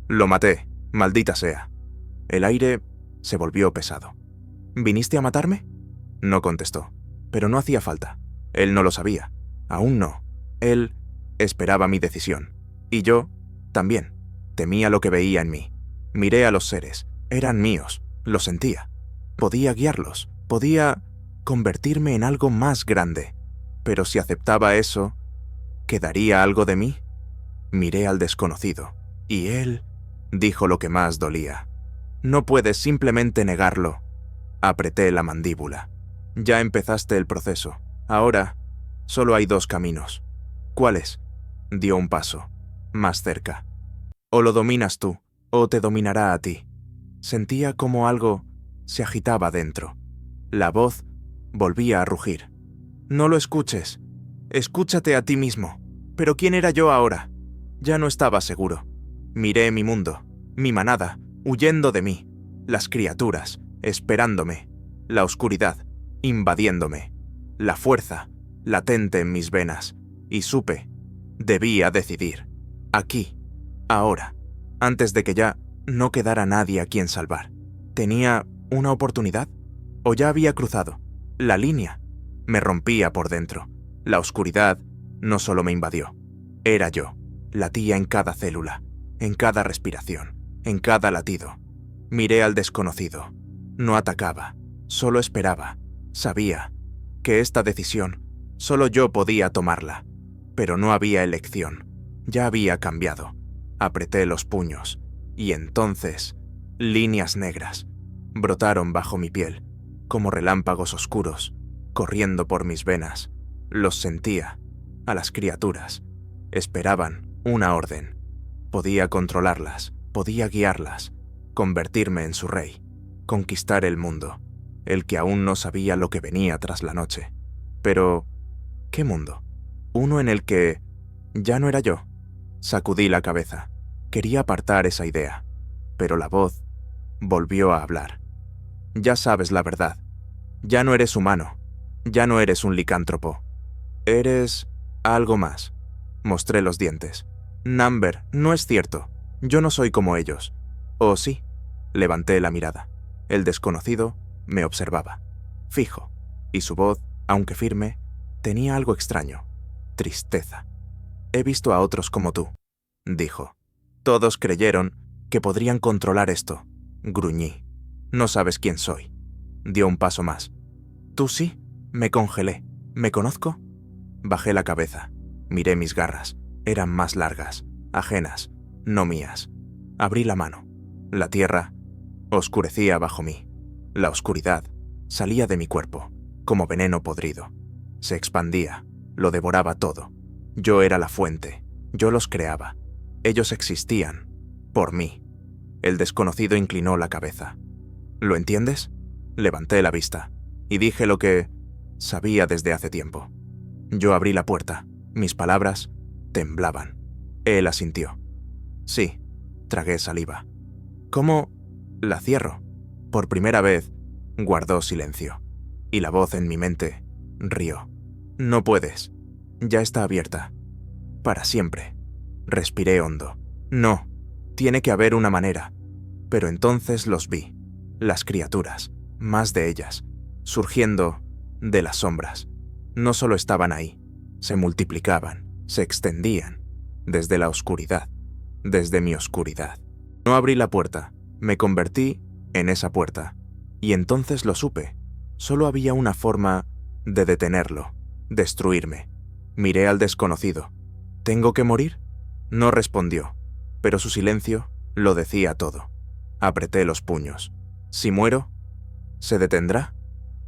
A: «Lo maté, maldita sea». El aire se volvió pesado. «¿Viniste a matarme?». No contestó, pero no hacía falta. Él no lo sabía. Aún no. Él esperaba mi decisión. Y yo también temía lo que veía en mí. Miré a los seres. Eran míos. Lo sentía. Podía guiarlos. Podía convertirme en algo más grande. Pero si aceptaba eso, ¿quedaría algo de mí? Miré al desconocido, y él dijo lo que más dolía. No puedes simplemente negarlo. Apreté la mandíbula. Ya empezaste el proceso. Ahora, solo hay 2 caminos. ¿Cuáles? Dio un paso, más cerca. O lo dominas tú, o te dominará a ti. Sentía como algo se agitaba dentro. La voz volvía a rugir. No lo escuches. Escúchate a ti mismo. ¿Pero quién era yo ahora? Ya no estaba seguro. Miré mi mundo, mi manada, huyendo de mí. Las criaturas, esperándome. La oscuridad, invadiéndome. La fuerza, latente en mis venas. Y supe, debía decidir. Aquí, ahora, antes de que ya no quedara nadie a quien salvar. ¿Tenía una oportunidad? ¿O ya había cruzado la línea? Me rompía por dentro. La oscuridad no solo me invadió. Era yo. Latía en cada célula, en cada respiración, en cada latido. Miré al desconocido. No atacaba, solo esperaba. Sabía que esta decisión solo yo podía tomarla. Pero no había elección. Ya había cambiado. Apreté los puños. Y entonces, líneas negras brotaron bajo mi piel, como relámpagos oscuros, corriendo por mis venas. Los sentía, a las criaturas. Esperaban una orden. Podía controlarlas, podía guiarlas, convertirme en su rey, conquistar el mundo, el que aún no sabía lo que venía tras la noche. Pero, ¿qué mundo? Uno en el que ya no era yo. Sacudí la cabeza. Quería apartar esa idea, pero la voz volvió a hablar. Ya sabes la verdad. Ya no eres humano. Ya no eres un licántropo. Eres algo más. Mostré los dientes. Number, no es cierto. Yo no soy como ellos. ¿O sí? Levanté la mirada. El desconocido me observaba, fijo, y su voz, aunque firme, tenía algo extraño. Tristeza. He visto a otros como tú, dijo. Todos creyeron que podrían controlar esto. Gruñí. No sabes quién soy. Dio un paso más. Tú sí. Me congelé. ¿Me conozco? Bajé la cabeza. Miré mis garras. Eran más largas, ajenas, no mías. Abrí la mano. La tierra oscurecía bajo mí. La oscuridad salía de mi cuerpo, como veneno podrido. Se expandía, lo devoraba todo. Yo era la fuente, yo los creaba. Ellos existían, por mí. El desconocido inclinó la cabeza. ¿Lo entiendes? Levanté la vista, y dije lo que sabía desde hace tiempo. Yo abrí la puerta, mis palabras temblaban. Él asintió. Sí, tragué saliva. ¿Cómo la cierro? Por primera vez, guardó silencio, y la voz en mi mente rió. No puedes. Ya está abierta. Para siempre. Respiré hondo. No, tiene que haber una manera. Pero entonces los vi. Las criaturas, más de ellas, surgiendo de las sombras. No solo estaban ahí, se multiplicaban, se extendían, desde la oscuridad, desde mi oscuridad. No abrí la puerta, me convertí en esa puerta. Y entonces lo supe. Solo había una forma de detenerlo, destruirme. Miré al desconocido. ¿Tengo que morir? No respondió, pero su silencio lo decía todo. Apreté los puños. ¿Si muero? ¿Se detendrá?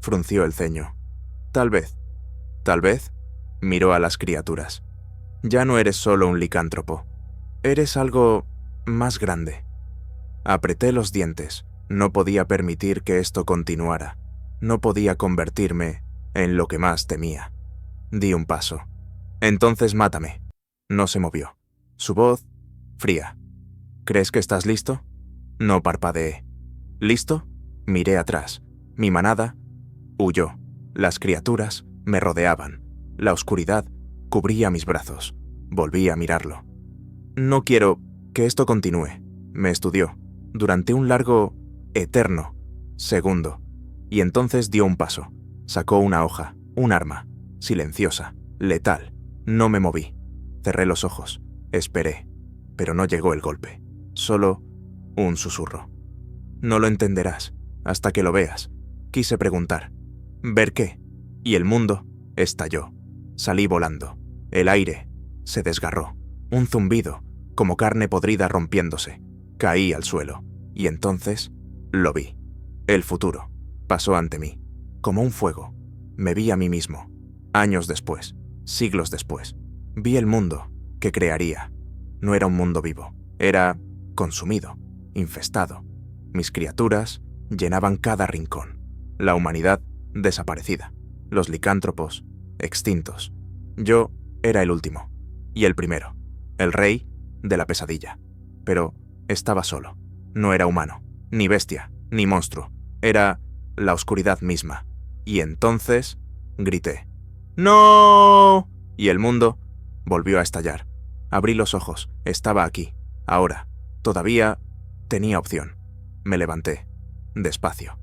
A: Frunció el ceño. Tal vez. Tal vez. Miró a las criaturas. Ya no eres solo un licántropo. Eres algo más grande. Apreté los dientes. No podía permitir que esto continuara. No podía convertirme en lo que más temía. Di un paso. Entonces mátame. No se movió. Su voz, fría. ¿Crees que estás listo? No parpadeé. ¿Listo? Miré atrás. Mi manada huyó. Las criaturas me rodeaban. La oscuridad cubría mis brazos. Volví a mirarlo. No quiero que esto continúe. Me estudió. Durante un largo, eterno segundo. Y entonces dio un paso. Sacó una hoja, un arma, silenciosa, letal. No me moví. Cerré los ojos. Esperé. Pero no llegó el golpe. Solo Un susurro. No lo entenderás hasta que lo veas. Quise preguntar. ¿Ver qué? Y el mundo estalló. Salí volando. El aire se desgarró. Un zumbido, como carne podrida rompiéndose. Caí al suelo. Y entonces lo vi. El futuro pasó ante mí, como un fuego. Me vi a mí mismo. Años después, siglos después, vi el mundo que crearía. No era un mundo vivo. Era consumido, infestado. Mis criaturas llenaban cada rincón. La humanidad desaparecida. Los licántropos extintos. Yo era el último. Y el primero. El rey de la pesadilla. Pero estaba solo. No era humano, ni bestia, ni monstruo. Era la oscuridad misma. Y entonces grité. ¡No! Y el mundo volvió a estallar. Abrí los ojos. Estaba aquí. Ahora. Todavía tenía opción. Me levanté. Despacio.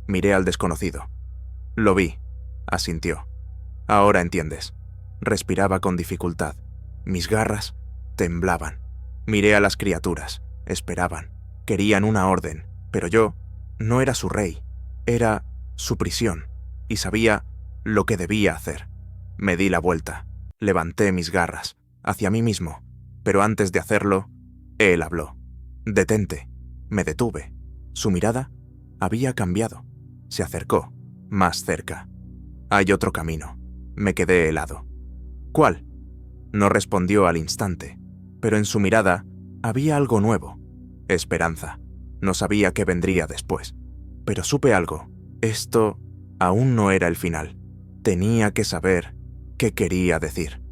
A: Miré al desconocido. Lo vi. Asintió. Ahora entiendes. Respiraba con dificultad. Mis garras temblaban. Miré a las criaturas. Esperaban. Querían una orden. Pero yo no era su rey. Era su prisión. Y sabía lo que debía hacer. Me di la vuelta. Levanté mis garras. Hacia mí mismo. Pero antes de hacerlo, él habló. Detente. Me detuve. Su mirada había cambiado. Se acercó, más cerca. Hay otro camino. Me quedé helado. ¿Cuál? No respondió al instante, pero en su mirada había algo nuevo. Esperanza. No sabía qué vendría después, pero supe algo. Esto aún no era el final. Tenía que saber qué quería decir.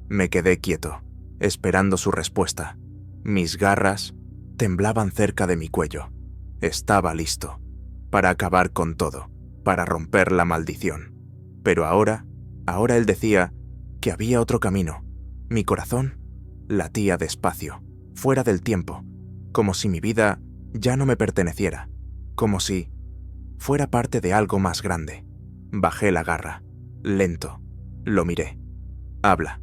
A: Me quedé quieto, esperando su respuesta. Mis garras temblaban cerca de mi cuello. Estaba listo para acabar con todo, para romper la maldición. Pero ahora él decía que había otro camino. Mi corazón latía despacio, fuera del tiempo, como si mi vida ya no me perteneciera, como si fuera parte de algo más grande. Bajé la garra, lento, lo miré. Habla.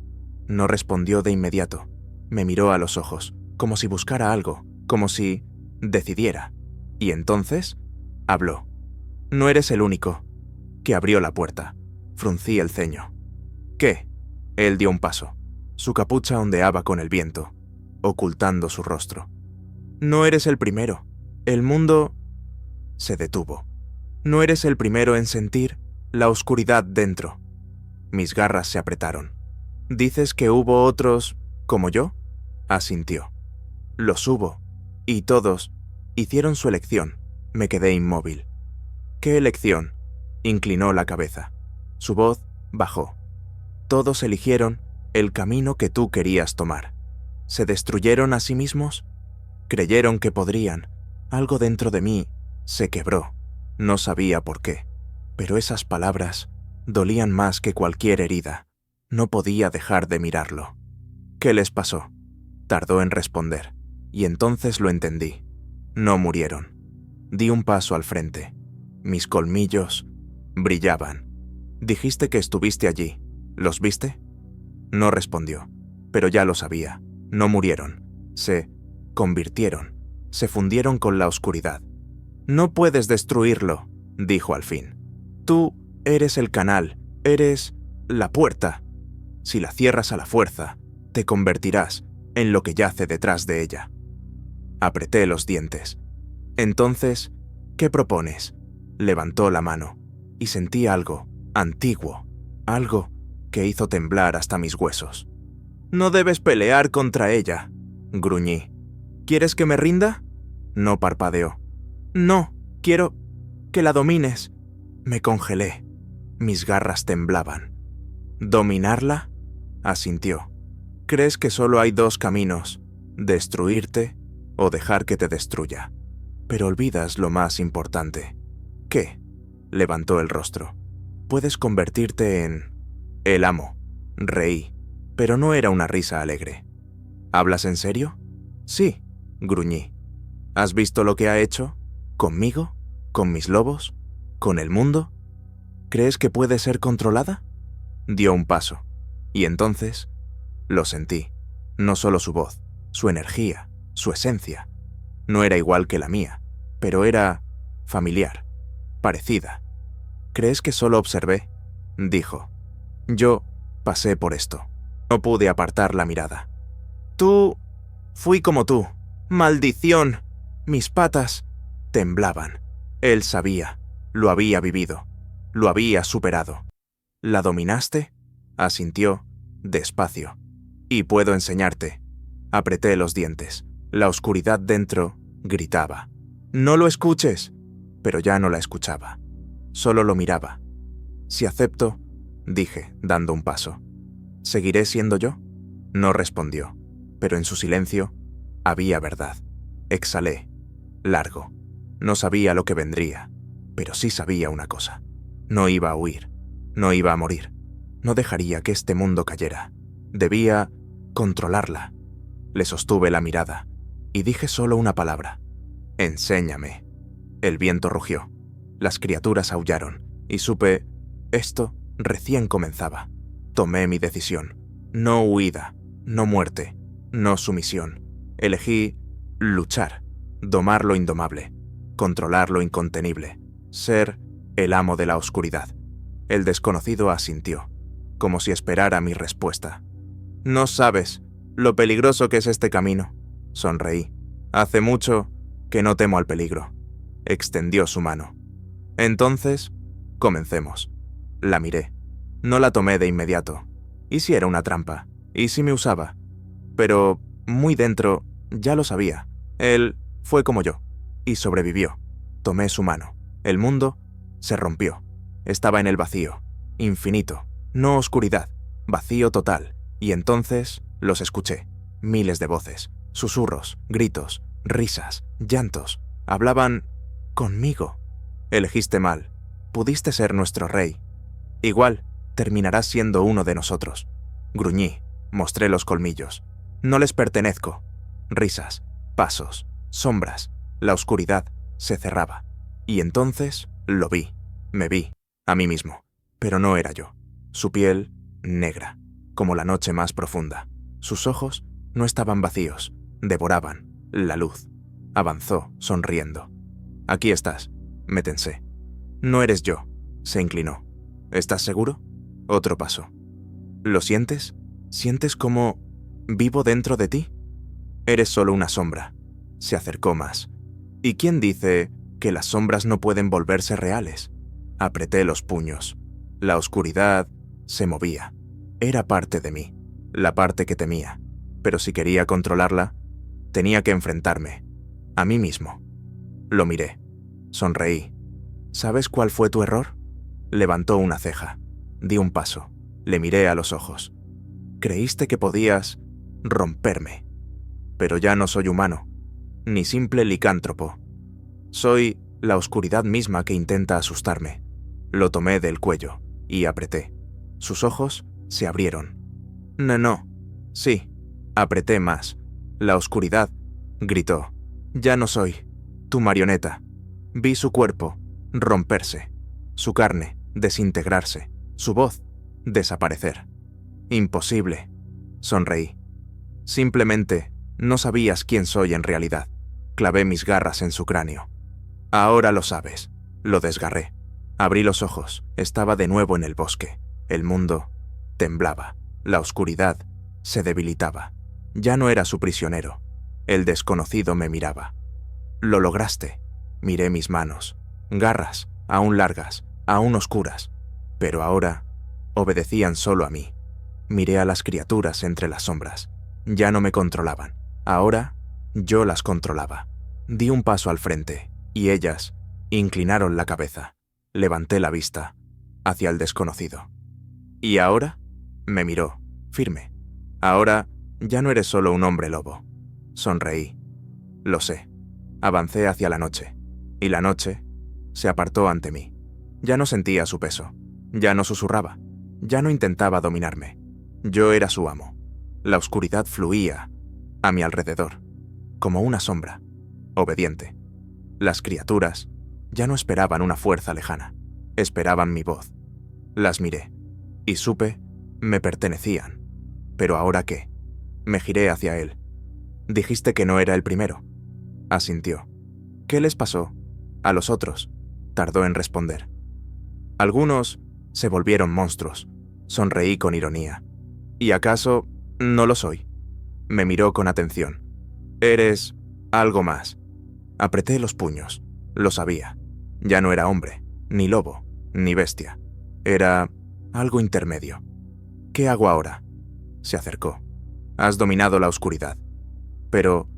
A: No respondió de inmediato. Me miró a los ojos, como si buscara algo, como si decidiera. Y entonces habló. No eres el único. Que abrió la puerta. Fruncí el ceño. ¿Qué? Él dio un paso. Su capucha ondeaba con el viento, ocultando su rostro. No eres el primero. El mundo se detuvo. No eres el primero en sentir la oscuridad dentro. Mis garras se apretaron. ¿Dices que hubo otros como yo? Asintió. Los hubo, y todos hicieron su elección. Me quedé inmóvil. ¿Qué elección? Inclinó la cabeza. Su voz bajó. Todos eligieron el camino que tú querías tomar. ¿Se destruyeron a sí mismos? Creyeron que podrían. Algo dentro de mí se quebró. No sabía por qué, pero esas palabras dolían más que cualquier herida. No podía dejar de mirarlo. ¿Qué les pasó? Tardó en responder, y entonces lo entendí. No murieron. Di un paso al frente. Mis colmillos brillaban. Dijiste que estuviste allí. ¿Los viste? No respondió, pero ya lo sabía. No murieron. Se convirtieron. Se fundieron con la oscuridad. No puedes destruirlo, dijo al fin. Tú eres el canal, eres la puerta. Si la cierras a la fuerza, te convertirás en lo que yace detrás de ella. Apreté los dientes. Entonces, ¿qué propones? Levantó la mano y sentí algo antiguo, algo que hizo temblar hasta mis huesos. No debes pelear contra ella, gruñí. ¿Quieres que me rinda? No parpadeó. No, quiero que la domines. Me congelé. Mis garras temblaban. ¿Dominarla? Asintió. ¿Crees que solo hay dos caminos? ¿Destruirte o dejar que te destruya? Pero olvidas lo más importante. ¿Qué? Levantó el rostro. Puedes convertirte en el amo. Reí, pero no era una risa alegre. ¿Hablas en serio? Sí, gruñí. ¿Has visto lo que ha hecho? ¿Conmigo? ¿Con mis lobos? ¿Con el mundo? ¿Crees que puede ser controlada? Dio un paso, y entonces lo sentí. No solo su voz, su energía, su esencia. No era igual que la mía, pero era familiar, parecida. ¿Crees que solo observé?, dijo. Yo pasé por esto. No pude apartar la mirada. Tú... Fui como tú. ¡Maldición! Mis patas temblaban. Él sabía. Lo había vivido. Lo había superado. ¿La dominaste?, asintió, despacio. Y puedo enseñarte. Apreté los dientes. La oscuridad dentro gritaba. ¡No lo escuches! Pero ya no la escuchaba. Solo lo miraba. Si acepto, dije, dando un paso. ¿Seguiré siendo yo? No respondió, pero en su silencio había verdad. Exhalé, largo. No sabía lo que vendría, pero sí sabía una cosa. No iba a huir, no iba a morir. No dejaría que este mundo cayera. Debía controlarla. Le sostuve la mirada y dije solo una palabra. Enséñame. El viento rugió. Las criaturas aullaron y supe, esto recién comenzaba. Tomé mi decisión. No huida, no muerte, no sumisión. Elegí luchar, domar lo indomable, controlar lo incontenible, ser el amo de la oscuridad. El desconocido asintió, como si esperara mi respuesta. No sabes lo peligroso que es este camino. Sonreí. Hace mucho que no temo al peligro. Extendió su mano. Entonces, comencemos. La miré. No la tomé de inmediato. ¿Y si era una trampa? ¿Y si me usaba? Pero, muy dentro, ya lo sabía. Él fue como yo. Y sobrevivió. Tomé su mano. El mundo se rompió. Estaba en el vacío. Infinito. No oscuridad. Vacío total. Y entonces los escuché. Miles de voces. Susurros, gritos, risas, llantos. Hablaban conmigo. Elegiste mal. Pudiste ser nuestro rey. Igual, terminarás siendo uno de nosotros. Gruñí, mostré los colmillos. No les pertenezco. Risas, pasos, sombras. La oscuridad se cerraba. Y entonces lo vi. Me vi, a mí mismo. Pero no era yo. Su piel, negra, como la noche más profunda. Sus ojos no estaban vacíos. Devoraban la luz. Avanzó, sonriendo. Aquí estás, me tensé. No eres yo, se inclinó. ¿Estás seguro? Otro paso. ¿Lo sientes? ¿Sientes como vivo dentro de ti? Eres solo una sombra. Se acercó más. ¿Y quién dice que las sombras no pueden volverse reales? Apreté los puños. La oscuridad se movía. Era parte de mí, la parte que temía. Pero si quería controlarla, tenía que enfrentarme. A mí mismo. Lo miré. Sonreí. ¿Sabes cuál fue tu error? Levantó una ceja. Di un paso. Le miré a los ojos. Creíste que podías romperme. Pero ya no soy humano, ni simple licántropo. Soy la oscuridad misma que intenta asustarme. Lo tomé del cuello y apreté. Sus ojos se abrieron. No. Sí. Apreté más. La oscuridad gritó. Ya no soy tu marioneta. Vi su cuerpo romperse, su carne desintegrarse, su voz desaparecer. Imposible. Sonreí. Simplemente no sabías quién soy en realidad. Clavé mis garras en su cráneo. Ahora lo sabes. Lo desgarré. Abrí los ojos. Estaba de nuevo en el bosque. El mundo temblaba. La oscuridad se debilitaba. Ya no era su prisionero. El desconocido me miraba. Lo lograste. Miré mis manos. Garras, aún largas, aún oscuras. Pero ahora obedecían solo a mí. Miré a las criaturas entre las sombras. Ya no me controlaban. Ahora yo las controlaba. Di un paso al frente, y ellas inclinaron la cabeza. Levanté la vista hacia el desconocido. ¿Y ahora? Me miró, firme. Ahora ya no eres solo un hombre lobo. Sonreí. Lo sé. Avancé hacia la noche, y la noche se apartó ante mí. Ya no sentía su peso. Ya no susurraba. Ya no intentaba dominarme. Yo era su amo. La oscuridad fluía a mi alrededor, como una sombra, obediente. Las criaturas ya no esperaban una fuerza lejana, esperaban mi voz. Las miré, y supe, me pertenecían. ¿Pero ahora qué? Me giré hacia él. Dijiste que no era el primero. asintió. ¿Qué les pasó? A los otros, tardó en responder. Algunos se volvieron monstruos, sonreí con ironía. ¿Y acaso no lo soy? Me miró con atención. Eres algo más. Apreté los puños, lo sabía. Ya no era hombre, ni lobo, ni bestia. Era algo intermedio. ¿Qué hago ahora? Se acercó. Has dominado la oscuridad. Pero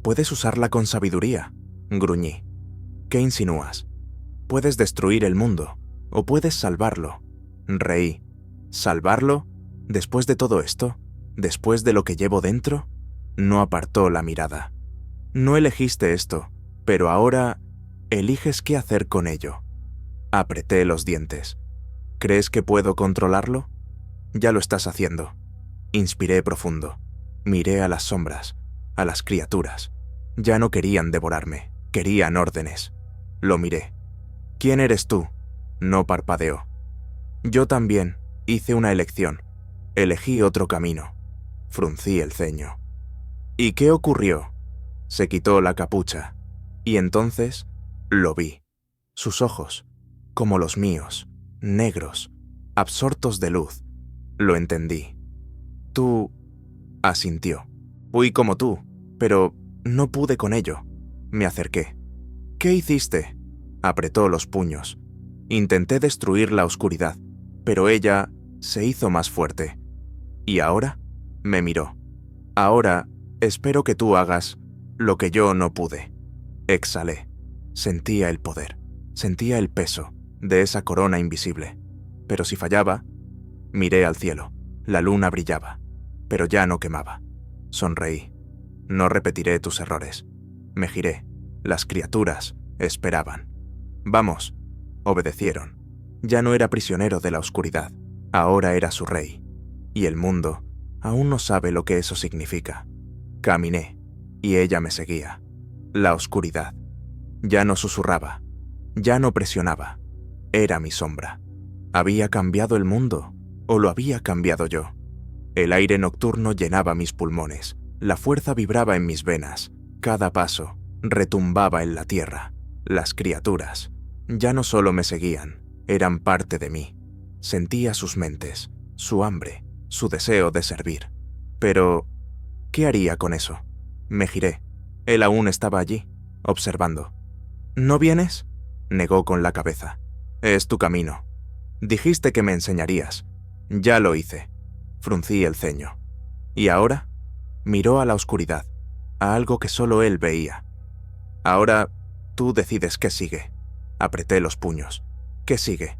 A: puedes usarla con sabiduría, gruñí. ¿Qué insinúas? Puedes destruir el mundo, o puedes salvarlo. Reí. ¿Salvarlo? ¿Después de todo esto? ¿Después de lo que llevo dentro? No apartó la mirada. No elegiste esto, pero ahora eliges qué hacer con ello. Apreté los dientes. ¿Crees que puedo controlarlo? Ya lo estás haciendo. Inspiré profundo. Miré a las sombras, a las criaturas. Ya no querían devorarme, querían órdenes. Lo miré. ¿Quién eres tú? No parpadeó. Yo también hice una elección. Elegí otro camino. Fruncí el ceño. ¿Y qué ocurrió? Se quitó la capucha. Y entonces lo vi. Sus ojos, como los míos, negros, absortos de luz. Lo entendí. Tú... asintió. Fui como tú, pero no pude con ello. Me acerqué. ¿Qué hiciste? Apretó los puños. Intenté destruir la oscuridad, pero ella se hizo más fuerte. ¿Y ahora? Me miró. Ahora espero que tú hagas lo que yo no pude. Exhalé. Sentía el poder, sentía el peso de esa corona invisible. Pero si fallaba, miré al cielo. La luna brillaba, pero ya no quemaba. Sonreí. No repetiré tus errores. Me giré. Las criaturas esperaban. Vamos, obedecieron. Ya no era prisionero de la oscuridad. Ahora era su rey. Y el mundo aún no sabe lo que eso significa. Caminé, y ella me seguía. La oscuridad. Ya no susurraba. Ya no presionaba. Era mi sombra. ¿Había cambiado el mundo o lo había cambiado yo? El aire nocturno llenaba mis pulmones. La fuerza vibraba en mis venas. Cada paso retumbaba en la tierra. Las criaturas ya no solo me seguían, eran parte de mí. Sentía sus mentes, su hambre, su deseo de servir. Pero, ¿qué haría con eso? Me giré. Él aún estaba allí, observando. ¿No vienes? Negó con la cabeza. Es tu camino. Dijiste que me enseñarías. Ya lo hice. Fruncí el ceño. ¿Y ahora? Miró a la oscuridad, a algo que solo él veía. Ahora, tú decides qué sigue. Apreté los puños. ¿Qué sigue?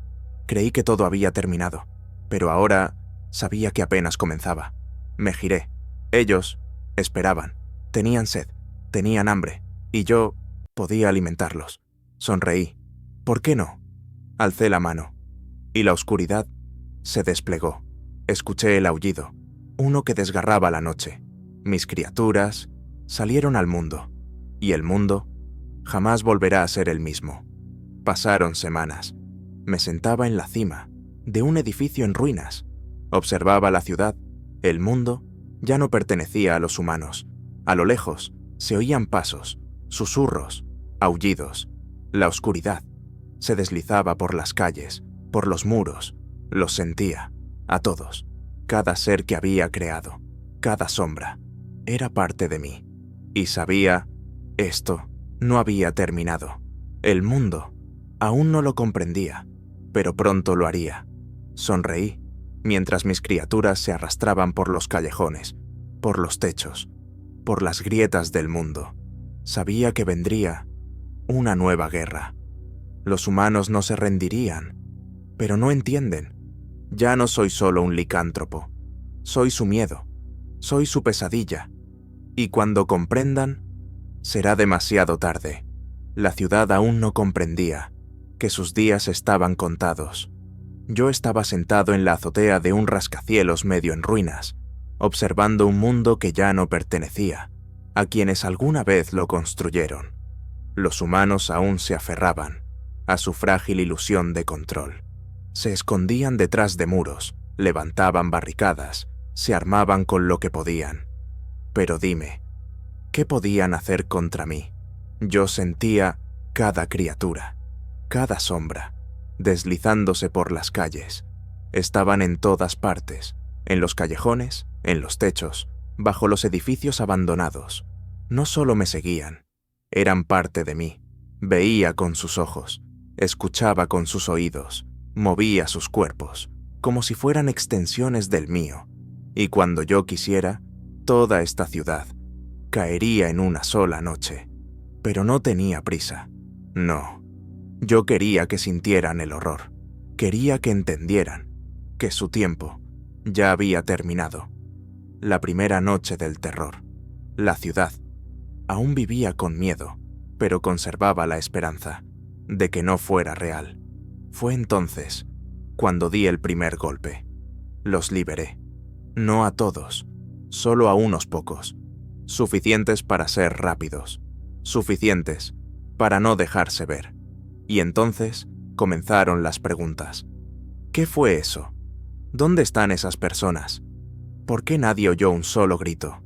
A: Creí que todo había terminado, pero ahora sabía que apenas comenzaba. Me giré. Ellos esperaban. Tenían sed, tenían hambre, y yo podía alimentarlos. Sonreí. ¿Por qué no? Alcé la mano, y la oscuridad se desplegó. Escuché el aullido, uno que desgarraba la noche. Mis criaturas salieron al mundo, y el mundo jamás volverá a ser el mismo. Pasaron semanas. Me sentaba en la cima de un edificio en ruinas. Observaba la ciudad. El mundo ya no pertenecía a los humanos. A lo lejos se oían pasos, susurros, aullidos. La oscuridad se deslizaba por las calles, por los muros. Los sentía, a todos. Cada ser que había creado, cada sombra, era parte de mí. Y sabía, esto no había terminado. El mundo aún no lo comprendía, pero pronto lo haría. Sonreí, mientras mis criaturas se arrastraban por los callejones, por los techos, por las grietas del mundo. Sabía que vendría una nueva guerra. Los humanos no se rendirían, pero no entienden. Ya no soy solo un licántropo. Soy su miedo, soy su pesadilla. Y cuando comprendan, será demasiado tarde. La ciudad aún no comprendía que sus días estaban contados. Yo estaba sentado en la azotea de un rascacielos medio en ruinas, observando un mundo que ya no pertenecía a quienes alguna vez lo construyeron. Los humanos aún se aferraban a su frágil ilusión de control. Se escondían detrás de muros, levantaban barricadas, se armaban con lo que podían. Pero dime, ¿qué podían hacer contra mí? Yo sentía cada criatura, cada sombra, deslizándose por las calles. Estaban en todas partes, en los callejones, en los techos, bajo los edificios abandonados. No solo me seguían, eran parte de mí. Veía con sus ojos, escuchaba con sus oídos, movía sus cuerpos, como si fueran extensiones del mío. Y cuando yo quisiera, toda esta ciudad caería en una sola noche. Pero no tenía prisa. No. Yo quería que sintieran el horror. Quería que entendieran que su tiempo ya había terminado. La primera noche del terror. La ciudad aún vivía con miedo, pero conservaba la esperanza de que no fuera real. Fue entonces cuando di el primer golpe. Los liberé. No a todos, solo a unos pocos, suficientes para ser rápidos, suficientes para no dejarse ver. Y entonces comenzaron las preguntas. ¿Qué fue eso? ¿Dónde están esas personas? ¿Por qué nadie oyó un solo grito?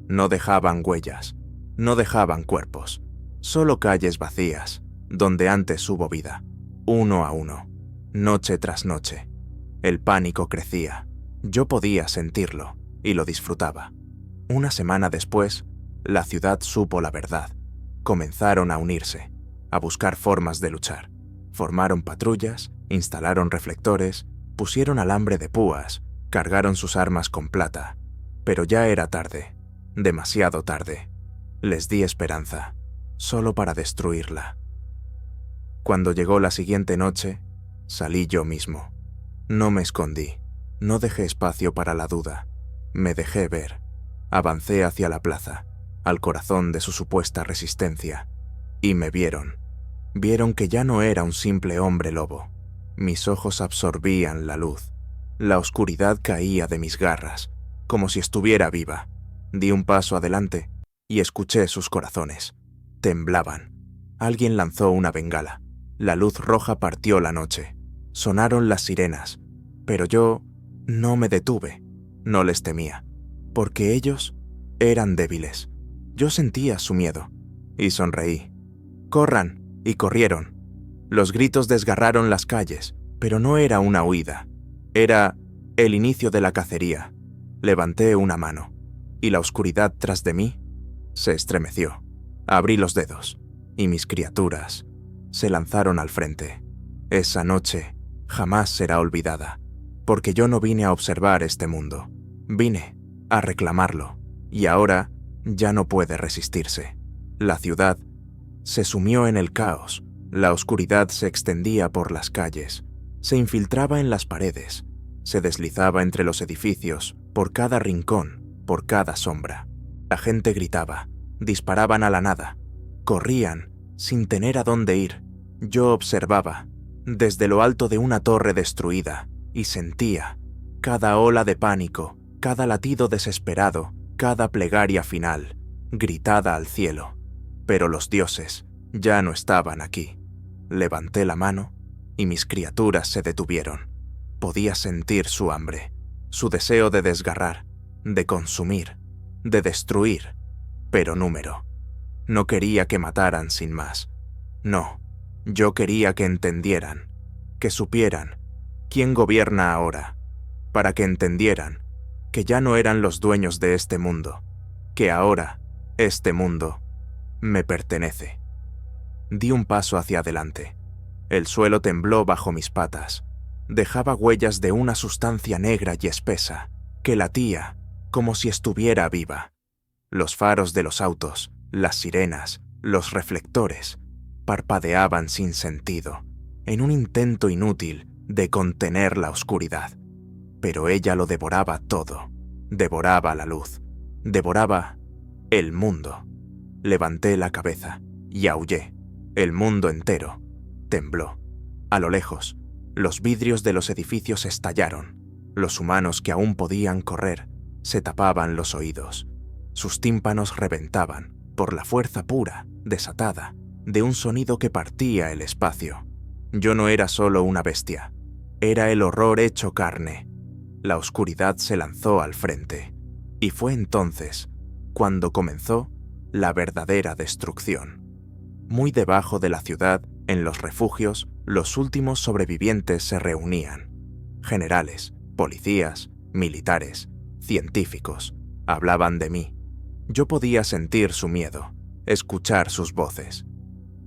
A: No dejaban huellas, no dejaban cuerpos, solo calles vacías, donde antes hubo vida, uno a uno, noche tras noche. El pánico crecía. Yo podía sentirlo y lo disfrutaba. Una semana después, la ciudad supo la verdad. Comenzaron a unirse, a buscar formas de luchar. Formaron patrullas, instalaron reflectores, pusieron alambre de púas, cargaron sus armas con plata. Pero ya era tarde, demasiado tarde. Les di esperanza, solo para destruirla. Cuando llegó la siguiente noche, salí yo mismo. No me escondí. No dejé espacio para la duda. Me dejé ver. Avancé hacia la plaza, al corazón de su supuesta resistencia. Y me vieron. Vieron que ya no era un simple hombre lobo. Mis ojos absorbían la luz. La oscuridad caía de mis garras, como si estuviera viva. Di un paso adelante y escuché sus corazones. Temblaban. Alguien lanzó una bengala. La luz roja partió la noche. Sonaron las sirenas. Pero yo no me detuve, no les temía, porque ellos eran débiles. Yo sentía su miedo y sonreí. ¡Corran! Y corrieron. Los gritos desgarraron las calles, pero no era una huida. Era el inicio de la cacería. Levanté una mano y la oscuridad tras de mí se estremeció. Abrí los dedos y mis criaturas se lanzaron al frente. Esa noche jamás será olvidada. Porque yo no vine a observar este mundo, vine a reclamarlo, y ahora ya no puede resistirse. La ciudad se sumió en el caos, la oscuridad se extendía por las calles, se infiltraba en las paredes, se deslizaba entre los edificios, por cada rincón, por cada sombra. La gente gritaba, disparaban a la nada, corrían sin tener a dónde ir. Yo observaba, desde lo alto de una torre destruida, y sentía cada ola de pánico, cada latido desesperado, cada plegaria final, gritada al cielo. Pero los dioses ya no estaban aquí. Levanté la mano y mis criaturas se detuvieron. Podía sentir su hambre, su deseo de desgarrar, de consumir, de destruir, pero número. No quería que mataran sin más. No, yo quería que entendieran, que supieran quién gobierna ahora, para que entendieran que ya no eran los dueños de este mundo, que ahora este mundo me pertenece. Di un paso hacia adelante. El suelo tembló bajo mis patas. Dejaba huellas de una sustancia negra y espesa que latía como si estuviera viva. Los faros de los autos, las sirenas, los reflectores, parpadeaban sin sentido, en un intento inútil de contener la oscuridad. Pero ella lo devoraba todo. Devoraba la luz. Devoraba el mundo. Levanté la cabeza y aullé. El mundo entero tembló. A lo lejos, los vidrios de los edificios estallaron. Los humanos que aún podían correr se tapaban los oídos. Sus tímpanos reventaban por la fuerza pura, desatada, de un sonido que partía el espacio. Yo no era solo una bestia. Era el horror hecho carne. La oscuridad se lanzó al frente. Y fue entonces cuando comenzó la verdadera destrucción. Muy debajo de la ciudad, en los refugios, los últimos sobrevivientes se reunían. Generales, policías, militares, científicos, hablaban de mí. Yo podía sentir su miedo, escuchar sus voces.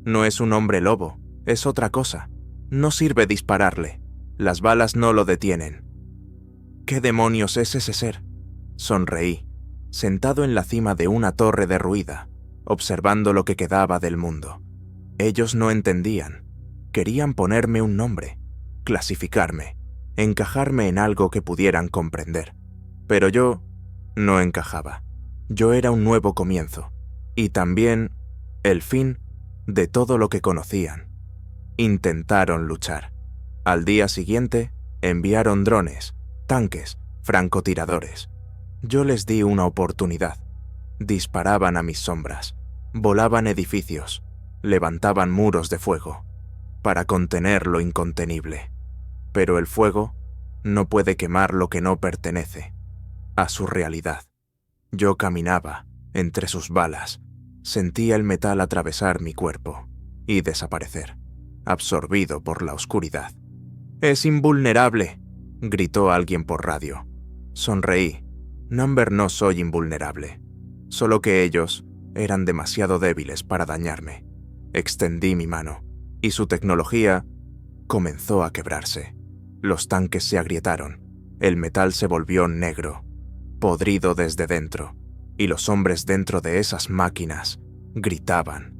A: No es un hombre lobo, es otra cosa. No sirve dispararle. Las balas no lo detienen. ¿Qué demonios es ese ser? Sonreí, sentado en la cima de una torre derruida, observando lo que quedaba del mundo. Ellos no entendían. Querían ponerme un nombre, clasificarme, encajarme en algo que pudieran comprender. Pero yo no encajaba. Yo era un nuevo comienzo, y también el fin de todo lo que conocían. Intentaron luchar. Al día siguiente, enviaron drones, tanques, francotiradores. Yo les di una oportunidad. Disparaban a mis sombras, volaban edificios, levantaban muros de fuego, para contener lo incontenible. Pero el fuego no puede quemar lo que no pertenece a su realidad. Yo caminaba entre sus balas, sentía el metal atravesar mi cuerpo y desaparecer, absorbido por la oscuridad. «¡Es invulnerable!», gritó alguien por radio. Sonreí. Number, no soy invulnerable, solo que ellos eran demasiado débiles para dañarme. Extendí mi mano, y su tecnología comenzó a quebrarse. Los tanques se agrietaron, el metal se volvió negro, podrido desde dentro, y los hombres dentro de esas máquinas gritaban,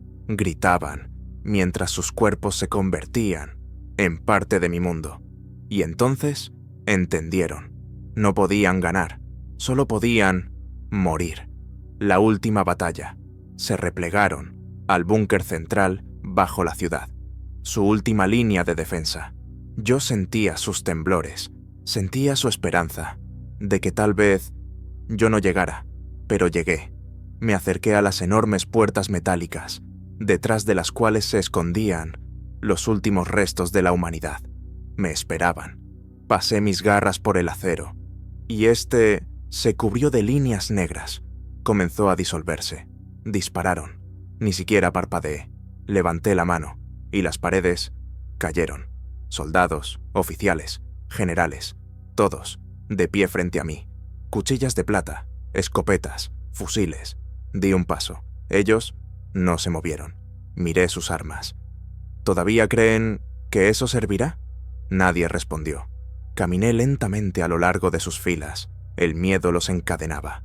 A: mientras sus cuerpos se convertían en parte de mi mundo. Y entonces entendieron. No podían ganar, solo podían morir. La última batalla. Se replegaron al búnker central bajo la ciudad, su última línea de defensa. Yo sentía sus temblores, sentía su esperanza de que tal vez yo no llegara, pero llegué. Me acerqué a las enormes puertas metálicas, detrás de las cuales se escondían los últimos restos de la humanidad. Me esperaban. Pasé mis garras por el acero, y este se cubrió de líneas negras. Comenzó a disolverse. Dispararon. Ni siquiera parpadeé. Levanté la mano, y las paredes cayeron. Soldados, oficiales, generales, todos, de pie frente a mí. Cuchillas de plata, escopetas, fusiles. Di un paso. Ellos no se movieron. Miré sus armas. ¿Todavía creen que eso servirá? Nadie respondió. Caminé lentamente a lo largo de sus filas. El miedo los encadenaba.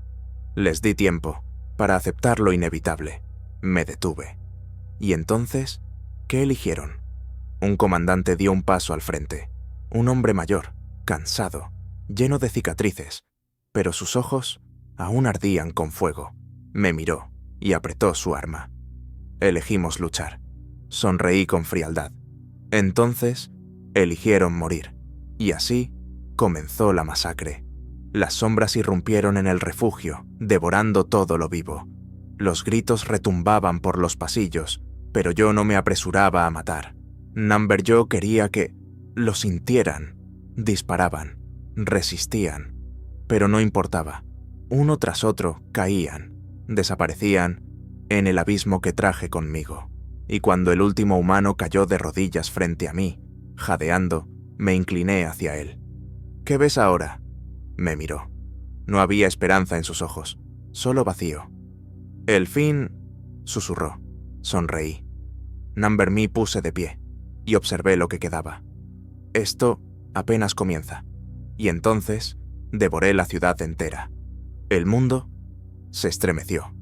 A: Les di tiempo para aceptar lo inevitable. Me detuve. Y entonces, ¿qué eligieron? Un comandante dio un paso al frente. Un hombre mayor, cansado, lleno de cicatrices, pero sus ojos aún ardían con fuego. Me miró y apretó su arma. Elegimos luchar. Sonreí con frialdad. Entonces, eligieron morir. Y así comenzó la masacre. Las sombras irrumpieron en el refugio, devorando todo lo vivo. Los gritos retumbaban por los pasillos, pero yo no me apresuraba a matar. Number, yo quería que lo sintieran. Disparaban, resistían, pero no importaba. Uno tras otro caían, desaparecían en el abismo que traje conmigo. Y cuando el último humano cayó de rodillas frente a mí, jadeando, me incliné hacia él. ¿Qué ves ahora? Me miró. No había esperanza en sus ojos, solo vacío. El fin, susurró. Sonreí. Number, me puse de pie y observé lo que quedaba. Esto apenas comienza. Y entonces devoré la ciudad entera. El mundo se estremeció.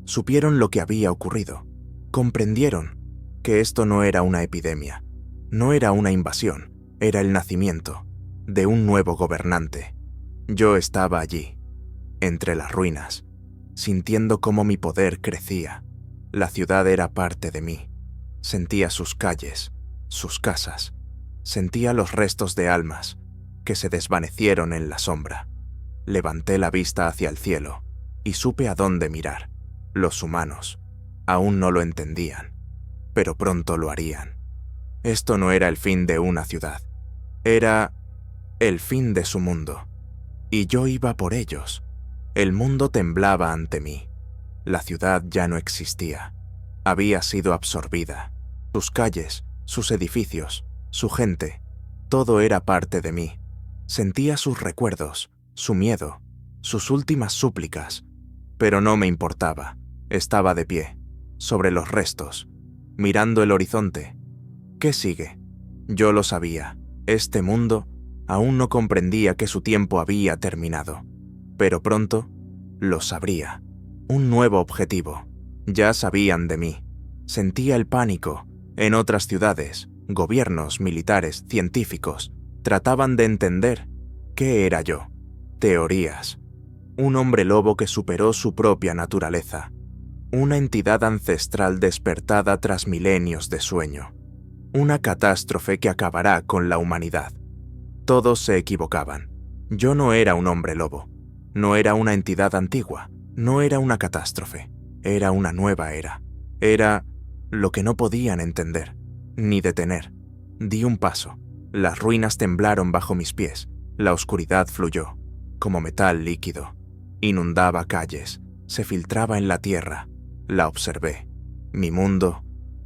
A: Supieron lo que había ocurrido. Comprendieron que esto no era una epidemia, no era una invasión, era el nacimiento de un nuevo gobernante. Yo estaba allí, entre las ruinas, sintiendo cómo mi poder crecía. La ciudad era parte de mí. Sentía sus calles, sus casas. Sentía los restos de almas que se desvanecieron en la sombra. Levanté la vista hacia el cielo y supe a dónde mirar. Los humanos aún no lo entendían, pero pronto lo harían. Esto no era el fin de una ciudad, era el fin de su mundo. Y yo iba por ellos. El mundo temblaba ante mí. La ciudad ya no existía. Había sido absorbida. Sus calles, sus edificios, su gente, todo era parte de mí. Sentía sus recuerdos, su miedo, sus últimas súplicas, pero no me importaba. Estaba de pie, sobre los restos, mirando el horizonte. ¿Qué sigue? Yo lo sabía. Este mundo aún no comprendía que su tiempo había terminado, pero pronto lo sabría. Un nuevo objetivo. Ya sabían de mí. Sentía el pánico. En otras ciudades, gobiernos, militares, científicos, trataban de entender qué era yo. Teorías. Un hombre lobo que superó su propia naturaleza. Una entidad ancestral despertada tras milenios de sueño. Una catástrofe que acabará con la humanidad. Todos se equivocaban. Yo no era un hombre lobo. No era una entidad antigua. No era una catástrofe. Era una nueva era. Era lo que no podían entender, ni detener. Di un paso. Las ruinas temblaron bajo mis pies. La oscuridad fluyó, como metal líquido. Inundaba calles. Se filtraba en la tierra. La observé. Mi mundo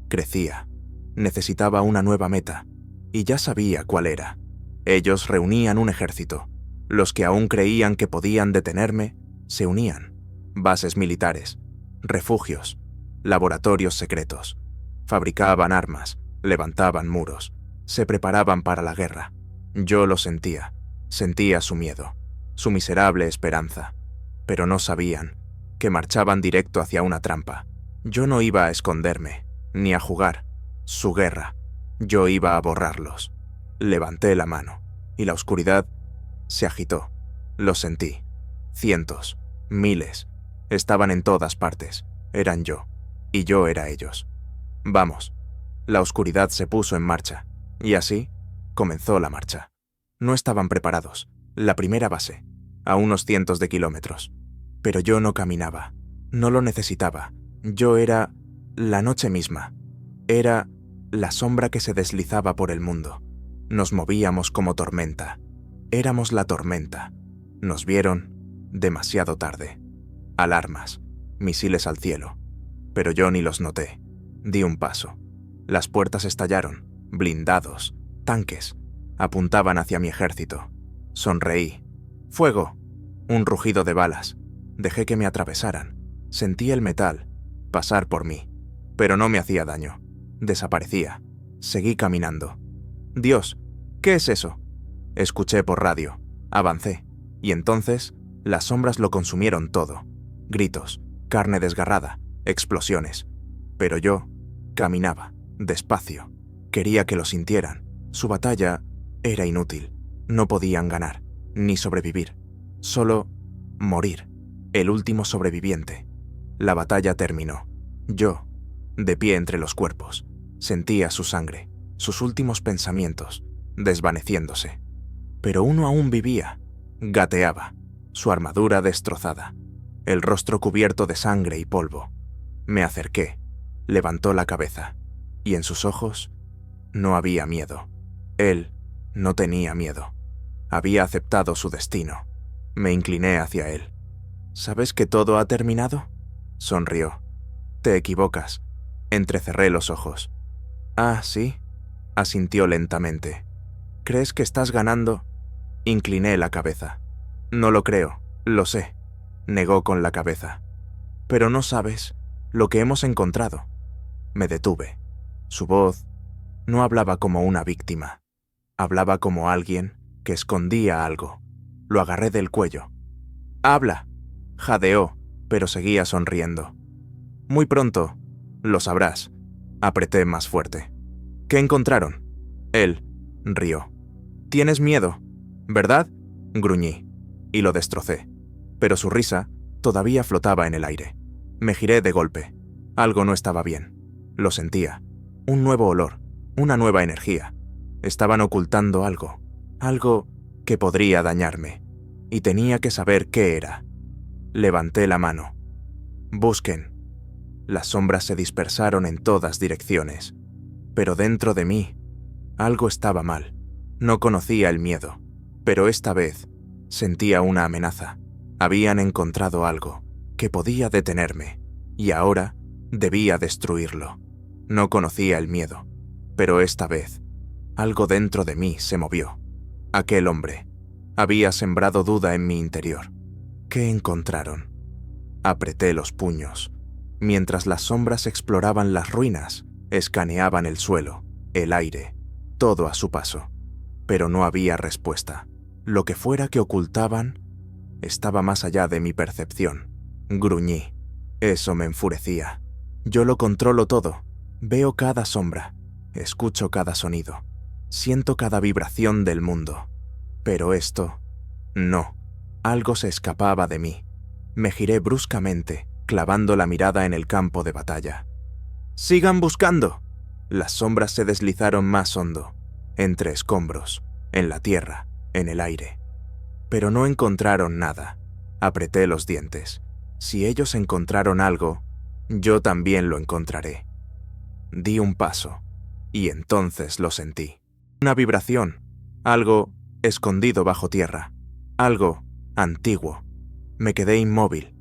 A: crecía. Necesitaba una nueva meta, y ya sabía cuál era. Ellos reunían un ejército. Los que aún creían que podían detenerme, se unían. Bases militares, refugios, laboratorios secretos. Fabricaban armas, levantaban muros, se preparaban para la guerra. Yo lo sentía. Sentía su miedo, su miserable esperanza. Pero no sabían que marchaban directo hacia una trampa. Yo no iba a esconderme, ni a jugar. Su guerra. Yo iba a borrarlos. Levanté la mano, y la oscuridad se agitó. Lo sentí. Cientos, miles. Estaban en todas partes. Eran yo, y yo era ellos. Vamos. La oscuridad se puso en marcha, y así comenzó la marcha. No estaban preparados. La primera base, a unos cientos de kilómetros. Pero yo no caminaba. No lo necesitaba. Yo era la noche misma. Era la sombra que se deslizaba por el mundo. Nos movíamos como tormenta. Éramos la tormenta. Nos vieron demasiado tarde. Alarmas, misiles al cielo. Pero yo ni los noté. Di un paso. Las puertas estallaron. Blindados, tanques. Apuntaban hacia mi ejército. Sonreí. ¡Fuego! Un rugido de balas. Dejé que me atravesaran. Sentí el metal pasar por mí. Pero no me hacía daño. Desaparecía. Seguí caminando. Dios, ¿qué es eso? Escuché por radio. Avancé. Y entonces, las sombras lo consumieron todo. Gritos, carne desgarrada, explosiones. Pero yo caminaba, despacio. Quería que lo sintieran. Su batalla era inútil. No podían ganar, ni sobrevivir. Solo morir. El último sobreviviente. La batalla terminó. Yo, de pie entre los cuerpos, sentía su sangre, sus últimos pensamientos, desvaneciéndose. Pero uno aún vivía. Gateaba, su armadura destrozada, el rostro cubierto de sangre y polvo. Me acerqué, levantó la cabeza, y en sus ojos no había miedo. Él no tenía miedo. Había aceptado su destino. Me incliné hacia él. ¿Sabes que todo ha terminado? Sonrió. Te equivocas. Entrecerré los ojos. Ah, ¿sí? Asintió lentamente. ¿Crees que estás ganando? Incliné la cabeza. No lo creo, lo sé, negó con la cabeza. Pero no sabes lo que hemos encontrado. Me detuve. Su voz no hablaba como una víctima. Hablaba como alguien que escondía algo. Lo agarré del cuello. ¡Habla! Jadeó, pero seguía sonriendo. Muy pronto, lo sabrás. Apreté más fuerte. ¿Qué encontraron? Él rió. ¿Tienes miedo, verdad? Gruñí, y lo destrocé. Pero su risa todavía flotaba en el aire. Me giré de golpe. Algo no estaba bien. Lo sentía. Un nuevo olor, una nueva energía. Estaban ocultando algo. Algo que podría dañarme. Y tenía que saber qué era. Levanté la mano. Busquen. Las sombras se dispersaron en todas direcciones. Pero dentro de mí, algo estaba mal. No conocía el miedo, pero esta vez sentía una amenaza. Habían encontrado algo que podía detenerme, y ahora Debía destruirlo. No conocía el miedo, pero esta vez, algo dentro de mí se movió. Aquel hombre había sembrado duda en mi interior. ¿Qué encontraron? Apreté los puños. Mientras las sombras exploraban las ruinas, escaneaban el suelo, el aire, todo a su paso. Pero no había respuesta. Lo que fuera que ocultaban estaba más allá de mi percepción. Gruñí. Eso me enfurecía. Yo lo controlo todo. Veo cada sombra. Escucho cada sonido. Siento cada vibración del mundo. Pero esto... no. Algo se escapaba de mí. Me giré bruscamente, clavando la mirada en el campo de batalla. ¡Sigan buscando! Las sombras se deslizaron más hondo, entre escombros, en la tierra, en el aire. Pero no encontraron nada. Apreté los dientes. Si ellos encontraron algo, yo también lo encontraré. Di un paso, y entonces lo sentí. Una vibración, algo escondido bajo tierra, algo antiguo. Me quedé inmóvil.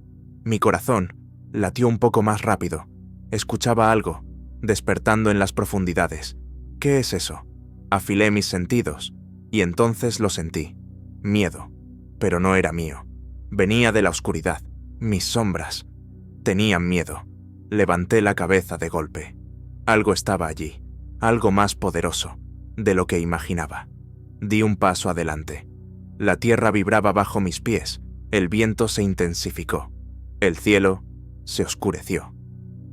A: Mi corazón latió un poco más rápido. Escuchaba algo, despertando en las profundidades. ¿Qué es eso? Afilé mis sentidos, y entonces lo sentí. Miedo, pero no era mío. Venía de la oscuridad. Mis sombras tenían miedo. Levanté la cabeza de golpe. Algo estaba allí, algo más poderoso de lo que imaginaba. Di un paso adelante. La tierra vibraba bajo mis pies, el viento se intensificó, el cielo se oscureció.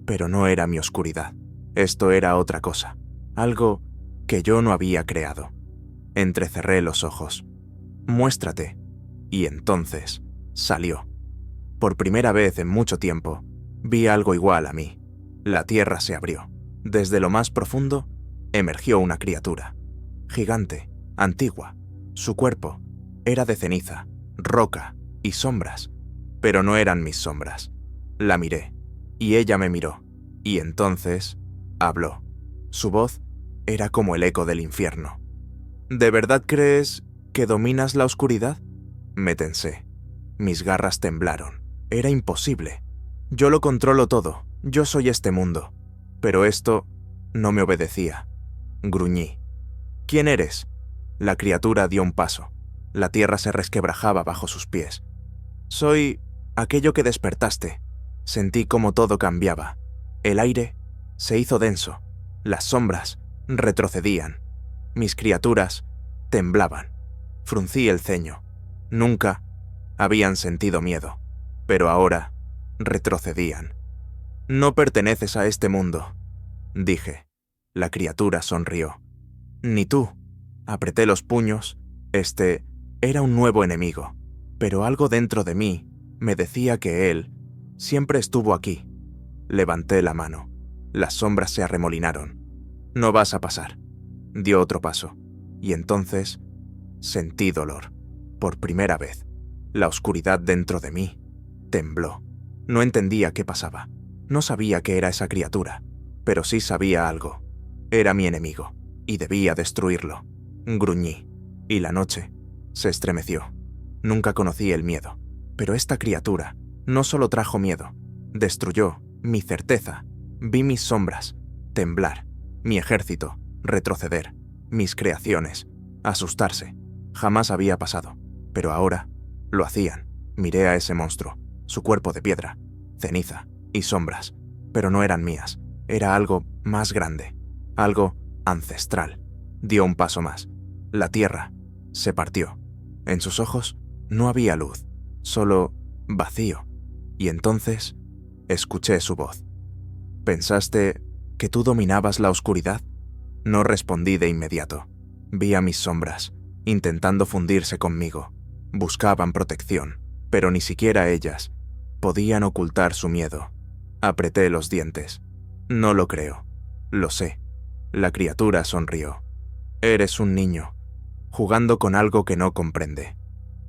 A: Pero no era mi oscuridad, esto era otra cosa, algo que yo no había creado. Entrecerré los ojos. Muéstrate. Y entonces salió. Por primera vez en mucho tiempo, vi algo igual a mí. La tierra se abrió. Desde lo más profundo, emergió una criatura. Gigante, antigua. Su cuerpo era de ceniza, roca y sombras. Pero no eran mis sombras. La miré, y ella me miró. Y entonces, habló. Su voz era como el eco del infierno. ¿De verdad crees que dominas la oscuridad? Me tensé. Mis garras temblaron. Era imposible. Yo lo controlo todo. Yo soy este mundo. Pero esto no me obedecía. Gruñí. ¿Quién eres? La criatura dio un paso. La tierra se resquebrajaba bajo sus pies. Soy aquello que despertaste. Sentí como todo cambiaba. El aire se hizo denso. Las sombras retrocedían. Mis criaturas temblaban. Fruncí el ceño. Nunca habían sentido miedo, pero ahora retrocedían. No perteneces a este mundo, dije. La criatura sonrió. Ni tú. Apreté los puños. Este era un nuevo enemigo, pero algo dentro de mí me decía que él siempre estuvo aquí. Levanté la mano. Las sombras se arremolinaron. No vas a pasar. Dio otro paso, y entonces sentí dolor. Por primera vez, la oscuridad dentro de mí tembló. No entendía qué pasaba. No sabía qué era esa criatura, pero sí sabía algo. Era mi enemigo, y debía destruirlo. Gruñí, y la noche se estremeció. Nunca conocí el miedo, pero esta criatura no solo trajo miedo, destruyó mi certeza. Vi mis sombras temblar, mi ejército retroceder, mis creaciones asustarse. Jamás había pasado, pero ahora lo hacían. Miré a ese monstruo, su cuerpo de piedra, ceniza y sombras, pero no eran mías. Era algo más grande, algo ancestral. Dio un paso más. La tierra se partió. En sus ojos no había luz, solo vacío. Y entonces escuché su voz. ¿Pensaste que tú dominabas la oscuridad? No respondí de inmediato. Vi a mis sombras, intentando fundirse conmigo. Buscaban protección, pero ni siquiera ellas podían ocultar su miedo. Apreté los dientes. No lo creo. Lo sé. La criatura sonrió. Eres un niño, jugando con algo que no comprende.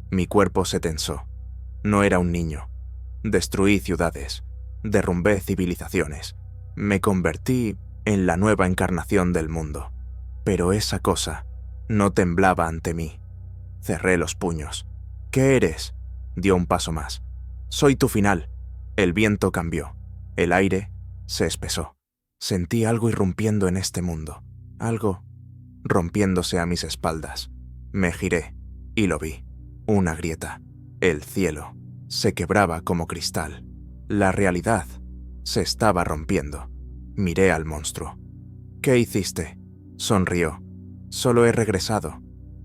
A: Mi cuerpo se tensó. No era un niño. Destruí ciudades. Derrumbé civilizaciones. Me convertí en la nueva encarnación del mundo. Pero esa cosa no temblaba ante mí. Cerré los puños. ¿Qué eres? Dio un paso más. Soy tu final. El viento cambió. El aire Se espesó. Sentí algo irrumpiendo en este mundo. Algo rompiéndose a mis espaldas. Me giré y lo vi. Una grieta. El cielo se quebraba como cristal. La realidad se estaba rompiendo. Miré al monstruo. ¿Qué hiciste? Sonrió. Solo he regresado.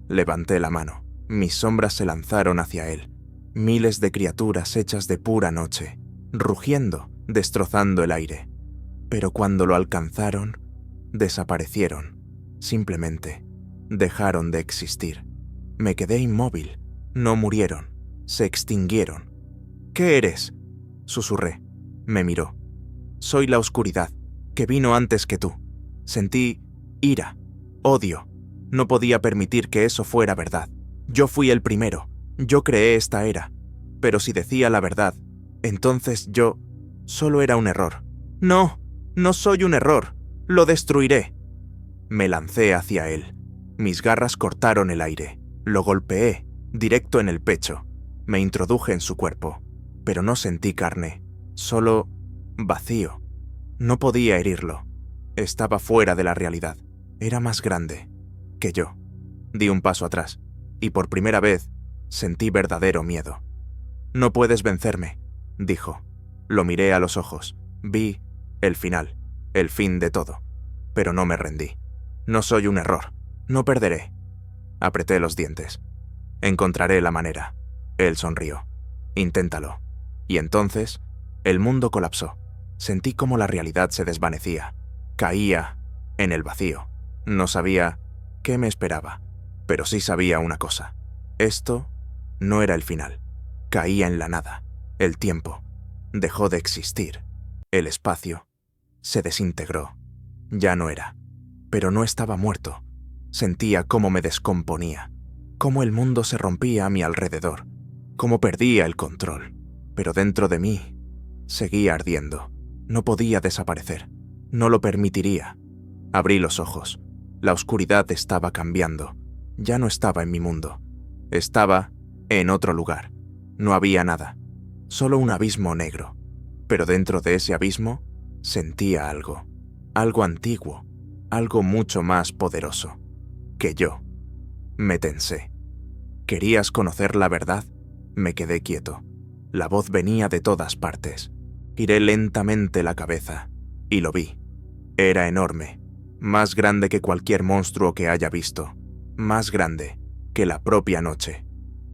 A: Levanté la mano. Mis sombras se lanzaron hacia él. Miles de criaturas hechas de pura noche, rugiendo, destrozando el aire. Pero cuando lo alcanzaron, desaparecieron. Simplemente dejaron de existir. Me quedé inmóvil. No murieron. Se extinguieron. ¿Qué eres? Susurré. Me miró. Soy la oscuridad, que vino antes que tú. Sentí ira, odio. No podía permitir que eso fuera verdad. Yo fui el primero. Yo creé esta era. Pero si decía la verdad, entonces yo solo era un error. No, no soy un error. Lo destruiré. Me lancé hacia él. Mis garras cortaron el aire. Lo golpeé, directo en el pecho. Me introduje en su cuerpo, pero no sentí carne. Solo vacío. No podía herirlo. Estaba fuera de la realidad. Era más grande que yo. Di un paso atrás, y por primera vez sentí verdadero miedo. No puedes vencerme, dijo. Lo miré a los ojos. Vi el final, el fin de todo. Pero no me rendí. No soy un error. No perderé. Apreté los dientes. Encontraré la manera. Él sonrió. Inténtalo. Y entonces, el mundo colapsó. Sentí cómo la realidad se desvanecía. Caía en el vacío. No sabía qué me esperaba, pero sí sabía una cosa. Esto no era el final. Caía en la nada. El tiempo dejó de existir. El espacio se desintegró. Ya no era. Pero no estaba muerto. Sentía cómo me descomponía, cómo el mundo se rompía a mi alrededor, cómo perdía el control. Pero dentro de mí seguía ardiendo. No podía desaparecer. No lo permitiría. Abrí los ojos. La oscuridad estaba cambiando. Ya no estaba en mi mundo. Estaba en otro lugar. No había nada. Solo un abismo negro. Pero dentro de ese abismo sentía algo. Algo antiguo. Algo mucho más poderoso que yo. Me tensé. ¿Querías conocer la verdad? Me quedé quieto. La voz venía de todas partes. Giré lentamente la cabeza y lo vi. Era enorme, más grande que cualquier monstruo que haya visto, más grande que la propia noche.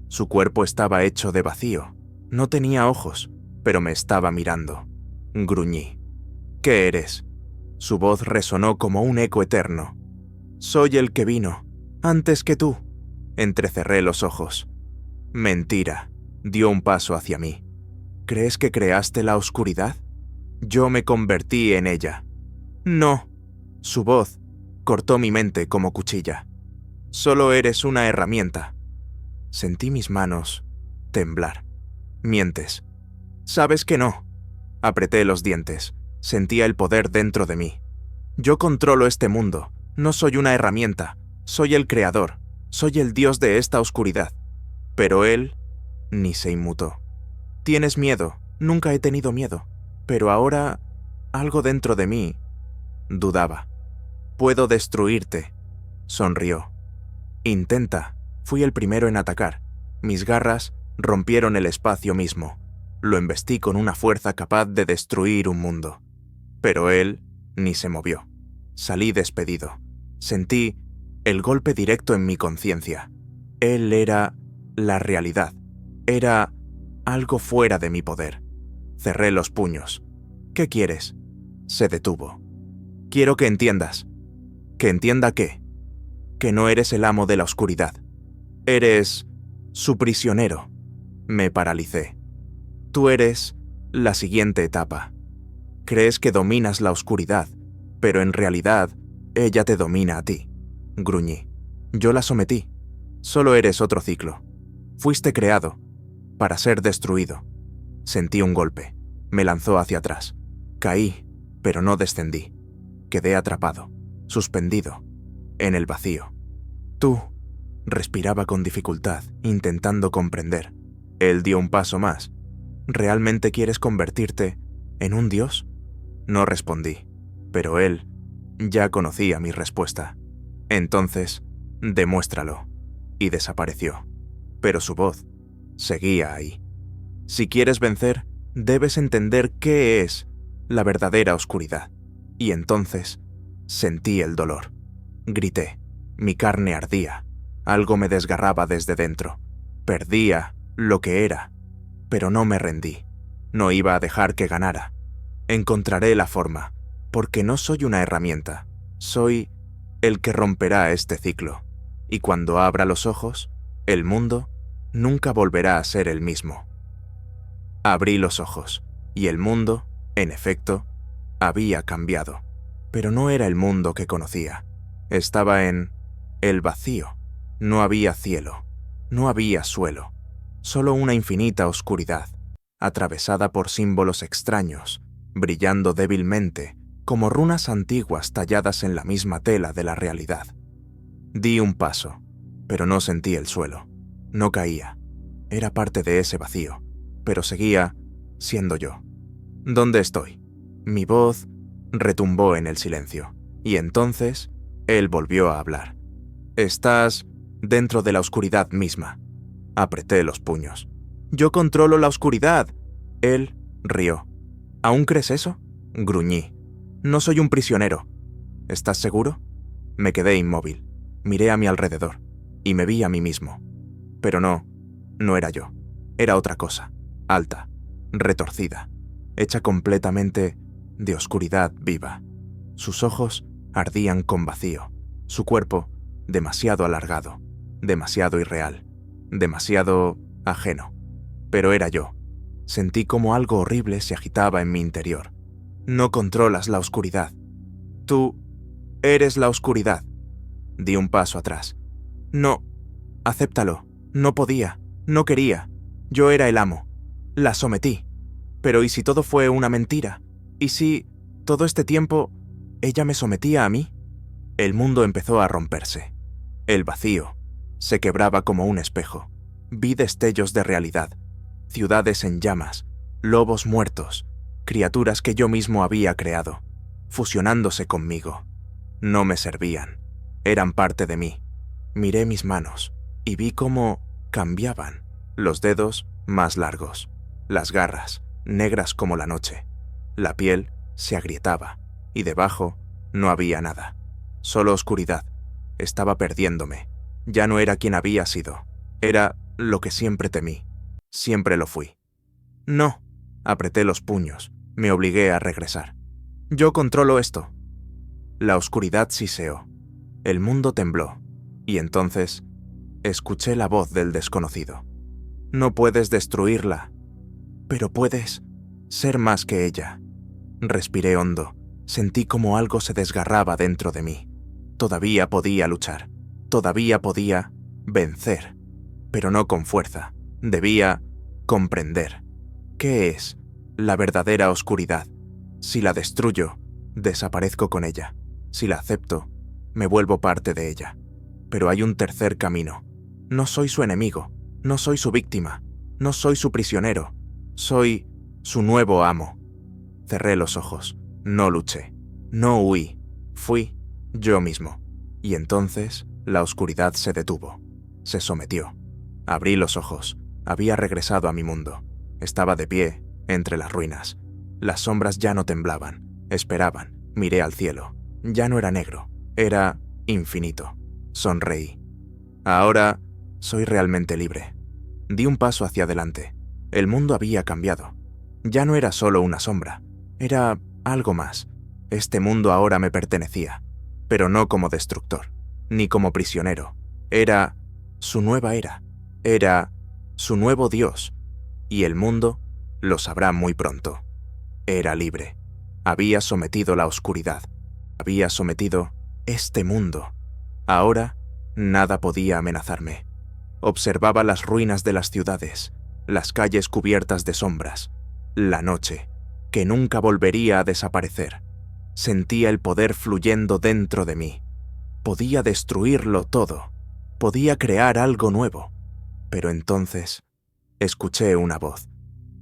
A: Su cuerpo estaba hecho de vacío. No tenía ojos, pero me estaba mirando. Gruñí. ¿Qué eres? Su voz resonó como un eco eterno. Soy el que vino, antes que tú. Entrecerré los ojos. Mentira. Dio un paso hacia mí. ¿Crees que creaste la oscuridad? Yo me convertí en ella. No. Su voz cortó mi mente como cuchilla. Solo eres una herramienta. Sentí mis manos temblar. Mientes. Sabes que no. Apreté los dientes. Sentía el poder dentro de mí. Yo controlo este mundo. No soy una herramienta. Soy el creador. Soy el dios de esta oscuridad. Pero él ni se inmutó. Tienes miedo. Nunca he tenido miedo. Pero ahora algo dentro de mí dudaba. Puedo destruirte. Sonrió. Intenta. Fui el primero en atacar. Mis garras rompieron el espacio mismo. Lo embestí con una fuerza capaz de destruir un mundo. Pero él ni se movió. Salí despedido. Sentí el golpe directo en mi conciencia. Él era la realidad. Era algo fuera de mi poder. Cerré los puños. ¿Qué quieres? Se detuvo. Quiero que entiendas. ¿Que entienda qué? Que no eres el amo de la oscuridad. Eres su prisionero. Me paralicé. Tú eres la siguiente etapa. Crees que dominas la oscuridad, pero en realidad ella te domina a ti. Gruñí. Yo la sometí. Solo eres otro ciclo. Fuiste creado para ser destruido. Sentí un golpe. Me lanzó hacia atrás. Caí, pero no descendí. Quedé atrapado, suspendido, en el vacío. Tú. Respiraba con dificultad, intentando comprender. Él dio un paso más. ¿Realmente quieres convertirte en un dios? No respondí, pero él ya conocía mi respuesta. Entonces, demuéstralo. Y desapareció. Pero su voz seguía ahí. Si quieres vencer, debes entender qué es la verdadera oscuridad. Y entonces sentí el dolor. Grité. Mi carne ardía. Algo me desgarraba desde dentro. Perdía lo que era. Pero no me rendí. No iba a dejar que ganara. Encontraré la forma, porque no soy una herramienta. Soy el que romperá este ciclo. Y cuando abra los ojos, el mundo nunca volverá a ser el mismo. Abrí los ojos, y el mundo, en efecto, había cambiado. Pero no era el mundo que conocía. Estaba en el vacío. No había cielo, no había suelo, solo una infinita oscuridad, atravesada por símbolos extraños, brillando débilmente, como runas antiguas talladas en la misma tela de la realidad. Di un paso, pero no sentí el suelo. No caía. Era parte de ese vacío, pero seguía siendo yo. ¿Dónde estoy? Mi voz retumbó en el silencio, y entonces él volvió a hablar. Estás dentro de la oscuridad misma. Apreté los puños. Yo controlo la oscuridad. Él rió. ¿Aún crees eso? Gruñí. No soy un prisionero. ¿Estás seguro? Me quedé inmóvil. Miré a mi alrededor y me vi a mí mismo. Pero no era yo. Era otra cosa, alta, retorcida, hecha completamente de oscuridad viva. Sus ojos ardían con vacío, su cuerpo demasiado alargado, demasiado irreal, demasiado ajeno. Pero era yo. Sentí como algo horrible se agitaba en mi interior. No controlas la oscuridad. Tú eres la oscuridad. Di un paso atrás. No, acéptalo. No podía, no quería. Yo era el amo. La sometí. Pero ¿y si todo fue una mentira? ¿Y si todo este tiempo ella me sometía a mí? El mundo empezó a romperse. El vacío se quebraba como un espejo. Vi destellos de realidad, ciudades en llamas, lobos muertos, criaturas que yo mismo había creado, fusionándose conmigo. No me servían, eran parte de mí. Miré mis manos y vi cómo cambiaban, los dedos más largos, las garras negras como la noche. La piel se agrietaba y debajo no había nada, solo oscuridad. Estaba perdiéndome. Ya no era quien había sido. Era lo que siempre temí. Siempre lo fui. No. Apreté los puños. Me obligué a regresar. Yo controlo esto. La oscuridad siseó. El mundo tembló. Y entonces escuché la voz del desconocido. No puedes destruirla, pero puedes ser más que ella. Respiré hondo. Sentí como algo se desgarraba dentro de mí. Todavía podía luchar. Todavía podía vencer. Pero no con fuerza. Debía comprender. ¿Qué es la verdadera oscuridad? Si la destruyo, desaparezco con ella. Si la acepto, me vuelvo parte de ella. Pero hay un tercer camino. No soy su enemigo. No soy su víctima. No soy su prisionero. Soy su nuevo amo. Cerré los ojos. No luché. No huí. Fui yo mismo. Y entonces la oscuridad se detuvo. Se sometió. Abrí los ojos. Había regresado a mi mundo. Estaba de pie, entre las ruinas. Las sombras ya no temblaban. Esperaban. Miré al cielo. Ya no era negro. Era infinito. Sonreí. Ahora soy realmente libre. Di un paso hacia adelante. El mundo había cambiado. Ya no era solo una sombra. Era algo más. Este mundo ahora me pertenecía. Pero no como destructor, ni como prisionero. Era su nueva era. Era su nuevo Dios. Y el mundo lo sabrá muy pronto. Era libre. Había sometido la oscuridad. Había sometido este mundo. Ahora nada podía amenazarme. Observaba las ruinas de las ciudades, las calles cubiertas de sombras, la noche, que nunca volvería a desaparecer. Sentía el poder fluyendo dentro de mí. Podía destruirlo todo. Podía crear algo nuevo. Pero entonces escuché una voz.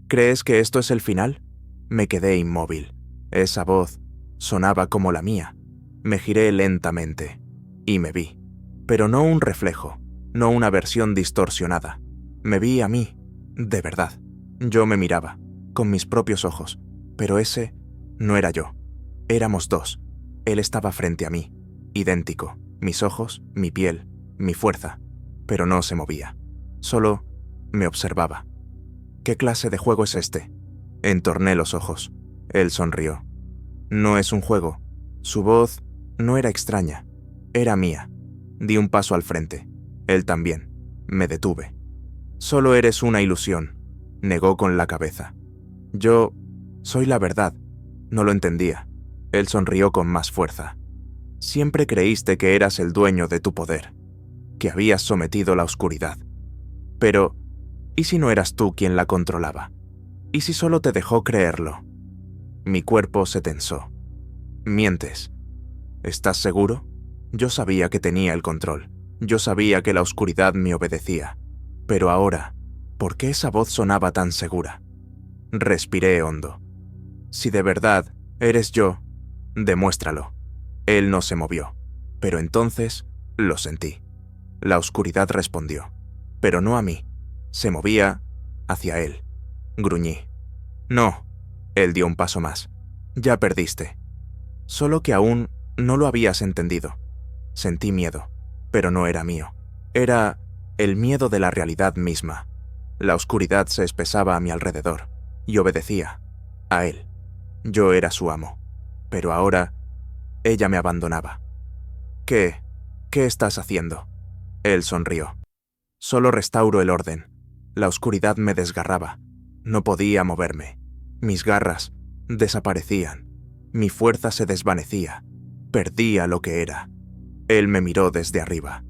A: ¿Crees que esto es el final? Me quedé inmóvil. Esa voz sonaba como la mía. Me giré lentamente y me vi. Pero no un reflejo, no una versión distorsionada. Me vi a mí, de verdad. Yo me miraba, con mis propios ojos, pero ese no era yo. Éramos dos. Él estaba frente a mí, idéntico, mis ojos, mi piel, mi fuerza, pero no se movía. Solo me observaba. ¿Qué clase de juego es este? Entorné los ojos. Él sonrió. No es un juego. Su voz no era extraña, era mía. Di un paso al frente. Él también. Me detuve. Solo eres una ilusión, negó con la cabeza. Yo soy la verdad. No lo entendía. Él sonrió con más fuerza. Siempre creíste que eras el dueño de tu poder, que habías sometido la oscuridad. Pero, ¿y si no eras tú quien la controlaba? ¿Y si solo te dejó creerlo? Mi cuerpo se tensó. Mientes. ¿Estás seguro? Yo sabía que tenía el control. Yo sabía que la oscuridad me obedecía. Pero ahora, ¿por qué esa voz sonaba tan segura? Respiré hondo. Si de verdad eres yo, demuéstralo. Él no se movió, pero entonces lo sentí. La oscuridad respondió, pero no a mí. Se movía hacia él. Gruñí. No. Él dio un paso más. Ya perdiste. Solo que aún no lo habías entendido. Sentí miedo, pero no era mío. Era el miedo de la realidad misma. La oscuridad se espesaba a mi alrededor y obedecía a él. Yo era su amo, pero ahora ella me abandonaba. ¿Qué estás haciendo? Él sonrió. Solo restauro el orden. La oscuridad me desgarraba. No podía moverme. Mis garras desaparecían. Mi fuerza se desvanecía. Perdía lo que era. Él me miró desde arriba.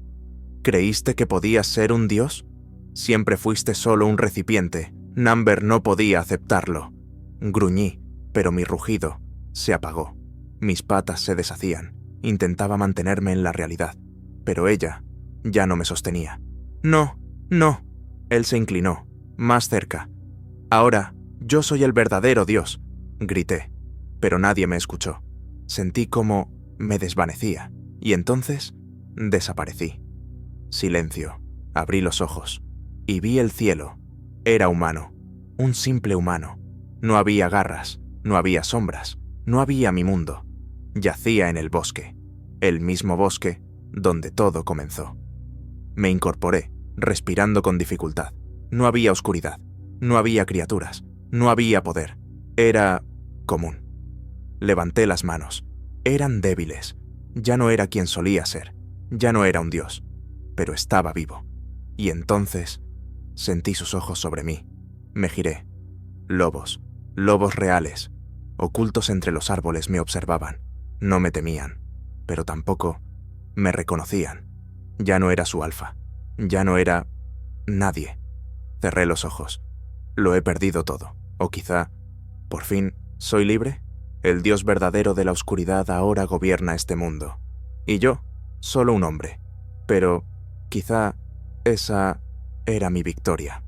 A: ¿Creíste que podías ser un dios? Siempre fuiste solo un recipiente. Number no podía aceptarlo. Gruñí, pero mi rugido se apagó. Mis patas se deshacían. Intentaba mantenerme en la realidad, pero ella ya no me sostenía. No, no. Él se inclinó, más cerca. Ahora, yo soy el verdadero Dios, grité, pero nadie me escuchó. Sentí como me desvanecía, y entonces desaparecí. Silencio. Abrí los ojos, y vi el cielo. Era humano, un simple humano. No había garras, no había sombras, no había mi mundo. Yacía en el bosque, el mismo bosque donde todo comenzó. Me incorporé, respirando con dificultad. No había oscuridad, no había criaturas, no había poder. Era común. Levanté las manos. Eran débiles. Ya no era quien solía ser. Ya no era un dios. Pero estaba vivo. Y entonces sentí sus ojos sobre mí. Me giré. Lobos, lobos reales, ocultos entre los árboles me observaban. No me temían, pero tampoco me reconocían. Ya no era su alfa. Ya no era nadie. Cerré los ojos. Lo he perdido todo. O quizá, por fin, ¿soy libre? El Dios verdadero de la oscuridad ahora gobierna este mundo. Y yo, solo un hombre. Pero quizá esa era mi victoria.